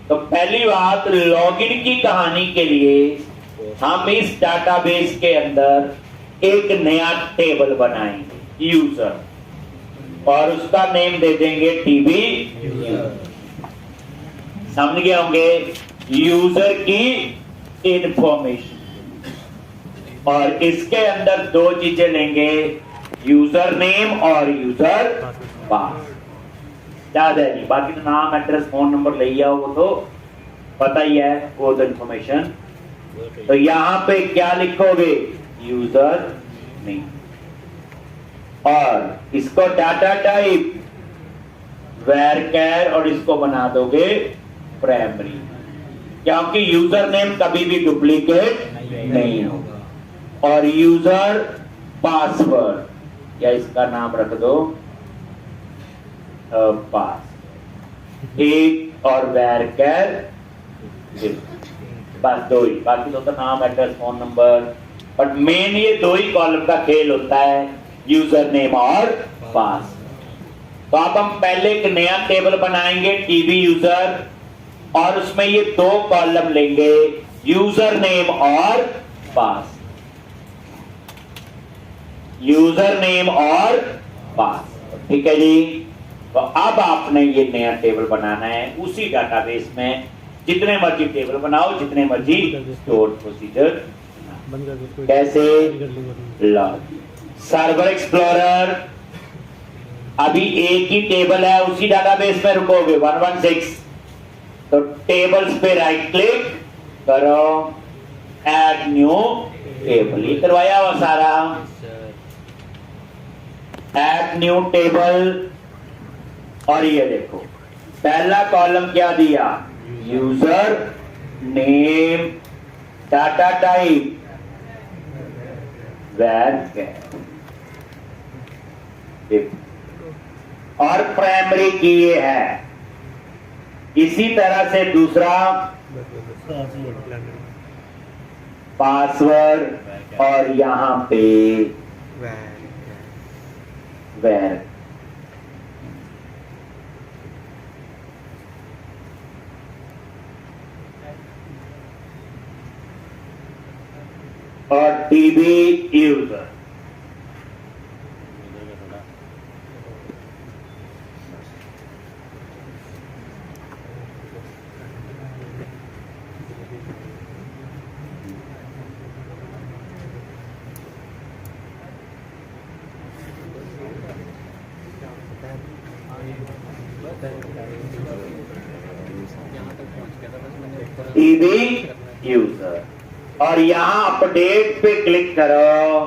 S1: तो पहली बात, लॉगिन की कहानी के लिए हम इस डाटाबेस के अंदर एक नया टेबल बनाएंगे, यूजर, और उसका नेम दे देंगे टीबी यूजर। समझ गए होंगे? यूजर की इंफॉर्मेशन, और इसके अंदर 2 चीजें लेंगे, यूजर नेम और यूजर पास। ज्यादा नहीं, बाकी तो नाम, एड्रेस, फोन नंबर ले आओ, वो तो पता ही है, वो तो इंफॉर्मेशन। तो यहां पे क्या लिखोगे? यूजर नेम, और इसको डाटा टाइप varchar, और इसको बना दोगे प्राइमरी, क्योंकि यूजर नेम कभी भी डुप्लीकेट नहीं होगा। और यूजर पासवर्ड, या इसका नाम रख दो पास, एक, और varchar, बस 2 ही, बाकी तो नाम, address, phone number, but main ये 2 ही कॉलम का खेल होता है, यूजर नेम और पास। तो अब हम पहले एक नया टेबल बनाएंगे, टीबी यूजर, और उसमें ये 2 कॉलम लेंगे, यूजर नेम और पास, यूजर नेम और पास। ठीक है जी, तो अब आपने ये नया टेबल बनाना है। उसी डाटाबेस में जितने मर्जी टेबल बनाओ, जितने मर्जी स्टोर प्रोसीजर। कैसे? लॉगिन, सर्वर एक्सप्लोरर, अभी एक ही टेबल है, उसी डाटाबेस में रुकोगे 116, तो टेबल्स पे राइट क्लिक करो, ऐड न्यू टेबल, ये करवाया हुआ सारा, ऐड न्यू टेबल। और ये देखो पहला कॉलम क्या दिया? User name, data type varchar, देखो, और प्राइमरी की ये है। इसी तरह से दूसरा पासवर्ड और यहाँ पे वैर। और टीबी यूजर। TB user. और यहां अपडेट पे क्लिक करो।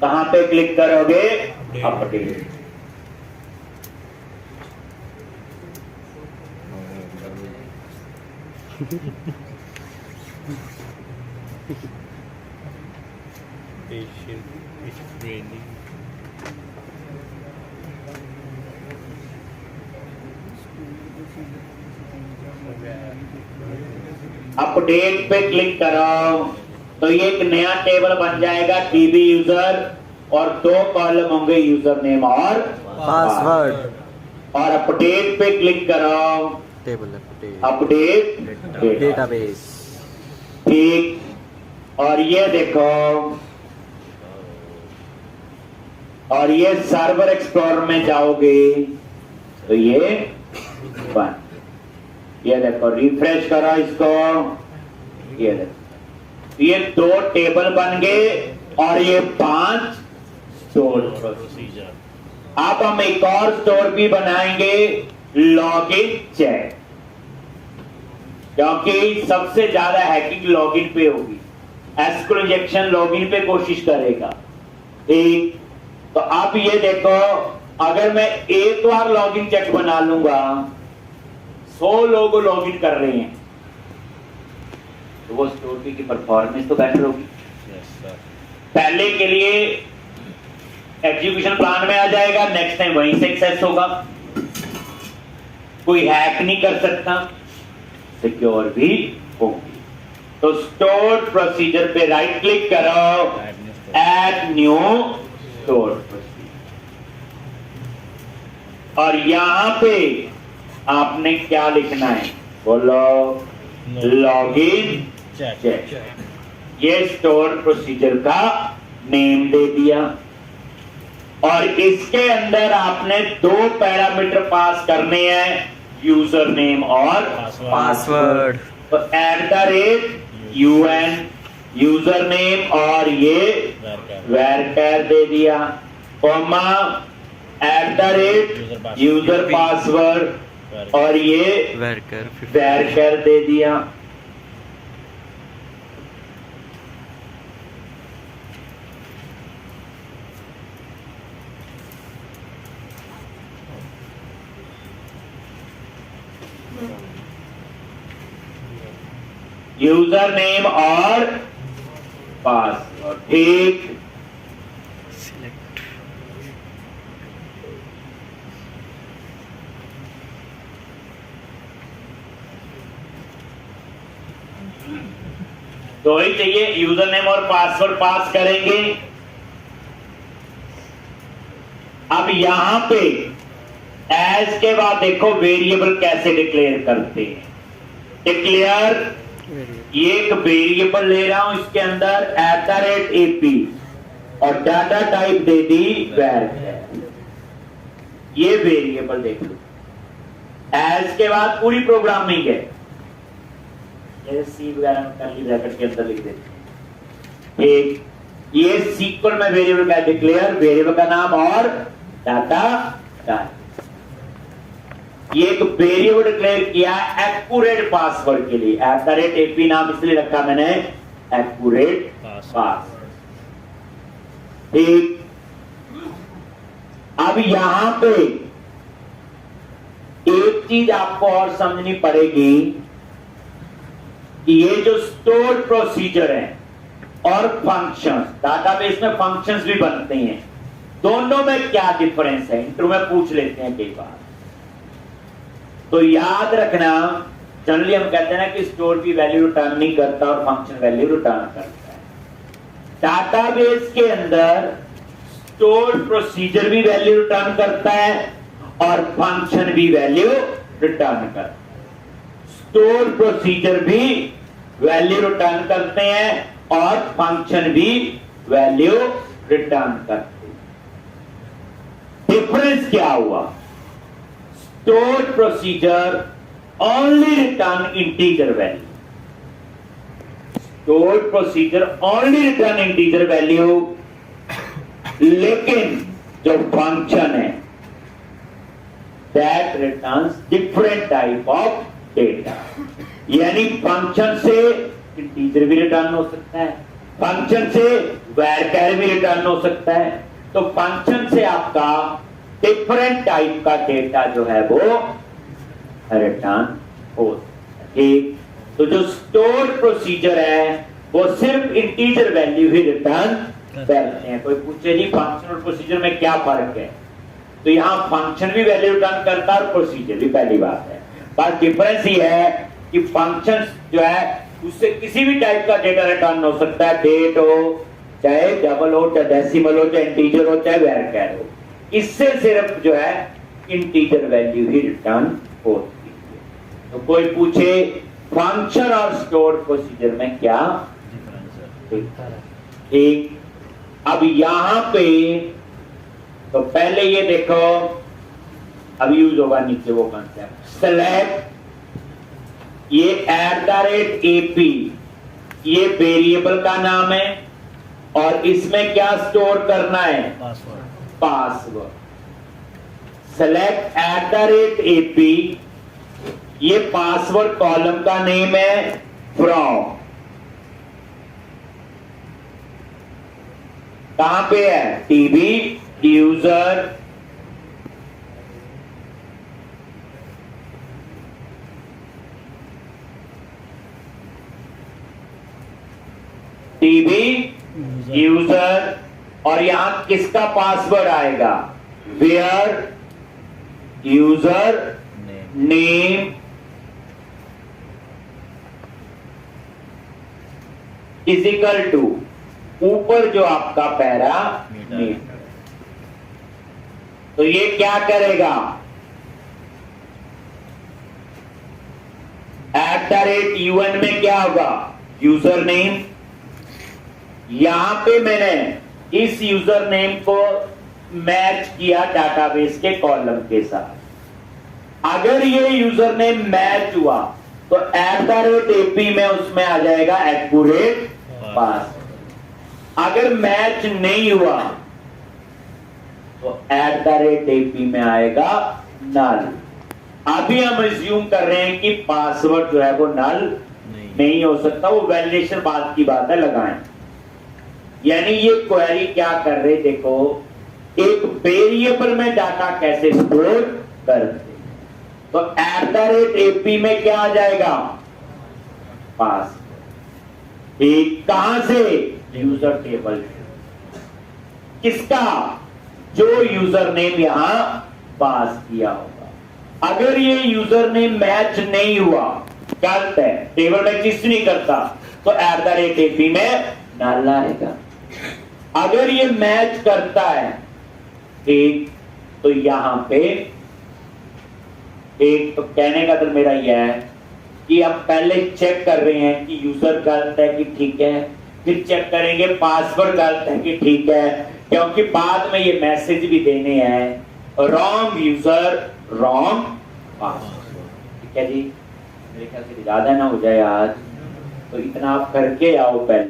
S1: कहां पे क्लिक करोगे? अपडेट। अपडेट पे क्लिक करो तो ये एक नया टेबल बन जाएगा, टीबी यूजर, और 2 कॉलम होंगे, यूजर नेम और
S4: पासवर्ड।
S1: और अपडेट पे क्लिक करो,
S4: टेबल
S1: अपडेट
S4: डेटाबेस।
S1: ठीक। और ये देखो, और ये सर्वर एक्सप्लोरर में जाओगे तो ये बन। ये देखो, रिफ्रेश करो इसको, ये देखो, ये 2 टेबल बन गए और ये 5 स्टोर प्रोसीजर। अब हम एक और स्टोर भी बनाएंगे, लॉगिन चेक, क्योंकि सबसे ज्यादा हैकिंग लॉगिन पे होगी। एसक्यूएल इंजेक्शन लॉगिन पे कोशिश करेगा। ठीक, तो अब ये देखो, अगर मैं एक बार लॉगिन चेक बना लूंगा, 100 लोग लॉगिन कर रहे हैं, तो वो स्टोर की परफॉर्मेंस तो बेटर होगी। पहले के लिए एग्जीक्यूशन प्लान में आ जाएगा, नेक्स्ट टाइम वहीं से एक्सेस होगा, कोई हैक नहीं कर सकता, सिक्योर भी होगी। तो स्टोर प्रोसीजर पे राइट क्लिक करो, ऐड न्यू स्टोर प्रोसीजर, और यहां पे आपने क्या लिखना है? बोलो, लॉगिन चेक। ये स्टोर प्रोसीजर का नेम दे दिया, और इसके अंदर आपने 2 पैरामीटर पास करने हैं, यूजर नेम और
S4: पासवर्ड।
S1: तो @UN यूजर नेम और ये वैरकर दे दिया, कॉमा @यूजर पासवर्ड और ये वैरकर दे दिया। यूजर नेम और पासवर्ड। ठीक, तो ही चाहिए, यूजर नेम और पासवर्ड पास करेंगे। अब यहां पे एज के बाद देखो वेरिएबल कैसे डिक्लेयर करते हैं। डिक्लेयर, ये एक वेरिएबल ले रहा हूं, इसके अंदर @AP और डाटा टाइप दे दी वैर। ये वेरिएबल देख लो, एज के बाद पूरी प्रोग्रामिंग है, जैसे सी वगैरह में कर्ली ब्रैकेट के अंदर लिख देते हैं। एक ये सीक्वल में वेरिएबल का डिक्लेयर, वेरिएबल का नाम और डाटा टाइप। ये एक वेरिएबल डिक्लेयर किया एक्यूरेट पासवर्ड के लिए, @AP नाम इसलिए रखा मैंने, एक्यूरेट पासवर्ड। ठीक, अब यहां पे एक चीज आपको और समझनी पड़ेगी कि ये जो स्टोर प्रोसीजर है और फंक्शंस, डाटाबेस में फंक्शंस भी बनते हैं, दोनों में क्या डिफरेंस है, इंटरव्यू में पूछ लेते हैं कई बार। तो याद रखना, जनरली हम कहते हैं ना कि स्टोर की वैल्यू रिटर्न नहीं करता और फंक्शन वैल्यू रिटर्न करता है। डाटाबेस के अंदर स्टोर प्रोसीजर भी वैल्यू रिटर्न करता है और फंक्शन भी वैल्यू रिटर्न करता है। स्टोर प्रोसीजर भी वैल्यू रिटर्न करते हैं और फंक्शन भी वैल्यू रिटर्न करते हैं। डिफरेंस क्या हुआ? Store procedure only return integer value, store procedure only return integer value, लेकिन जो फंक्शन है that returns different type of data. यानी फंक्शन से इंटीजर भी रिटर्न हो सकता है, फंक्शन से वैरचर भी रिटर्न हो सकता है। तो फंक्शन से आपका डिफरेंट टाइप का डेटा जो है वो रिटर्न हो सकता है। ठीक, तो जो स्टोर प्रोसीजर है वो सिर्फ इंटीजर वैल्यू ही रिटर्न करते हैं। कोई पूछे जी फंक्शन और प्रोसीजर में क्या फर्क है, तो यहां फंक्शन भी वैल्यू रिटर्न करता है और प्रोसीजर भी। पहली बात है, बस डिफरेंस ये है कि फंक्शन जो है उससे किसी भी टाइप का डेटा रिटर्न हो सकता है, डेट हो, चाहे डबल हो, चाहे डेसिमल हो, चाहे इंटीजर हो, चाहे वैरचर हो। इससे सिर्फ जो है इंटीजर वैल्यू ही रिटर्न होती है। तो कोई पूछे फंक्शन और स्टोर प्रोसीजर में क्या ठीक। अब यहां पे तो पहले ये देखो, अब यूज होगा नीचे वो कंसेप्ट सेलेक्ट, ये @AP ये वेरिएबल का नाम है और इसमें क्या स्टोर करना है? पासवर्ड। सेलेक्ट @AP ये पासवर्ड कॉलम का नेम है, फ्रॉम कहां पे है? टीबी यूजर टीबी यूजर, और यहां किसका पासवर्ड आएगा? Where user name is equal to ऊपर जो आपका पैरामीटर। तो ये क्या करेगा? @UN में क्या होगा? User name. यहां पे मैंने इस यूजर नेम को मैच किया डाटाबेस के कॉलम के साथ। अगर ये यूजर नेम मैच हुआ तो @AP में उसमें आ जाएगा एक्यूरेट पास। अगर मैच नहीं हुआ तो @AP में आएगा नल। अभी हम रिज्यूम कर रहे हैं कि पासवर्ड जो है वो नल नहीं हो सकता, वो वैलिडेशन बात की बात है, लगाएं। यानी ये क्वेरी क्या कर रहे, देखो एक वेरिएबल में डाटा कैसे स्टोर करते, तो @AP में क्या आ जाएगा? पास। एक कहां से? User table. किसका? जो यूजर नेम यहां पास किया होगा। अगर ये यूजर नेम मैच नहीं हुआ, गलत है, टेबल में किस नहीं करता, तो @AP में नल आएगा। अगर ये मैच करता है ठीक, तो यहां पे एक, तो कहने का तो मेरा यह है कि हम पहले चेक कर रहे हैं कि यूजर गलत है कि ठीक है, फिर चेक करेंगे पासवर्ड गलत है कि ठीक है, क्योंकि बाद में ये मैसेज भी देने हैं रॉन्ग यूजर रॉन्ग पासवर्ड। ठीक है जी, मेरे ख्याल से ज्यादा ना हो जाए आज, तो इतना आप करके आओ पहले।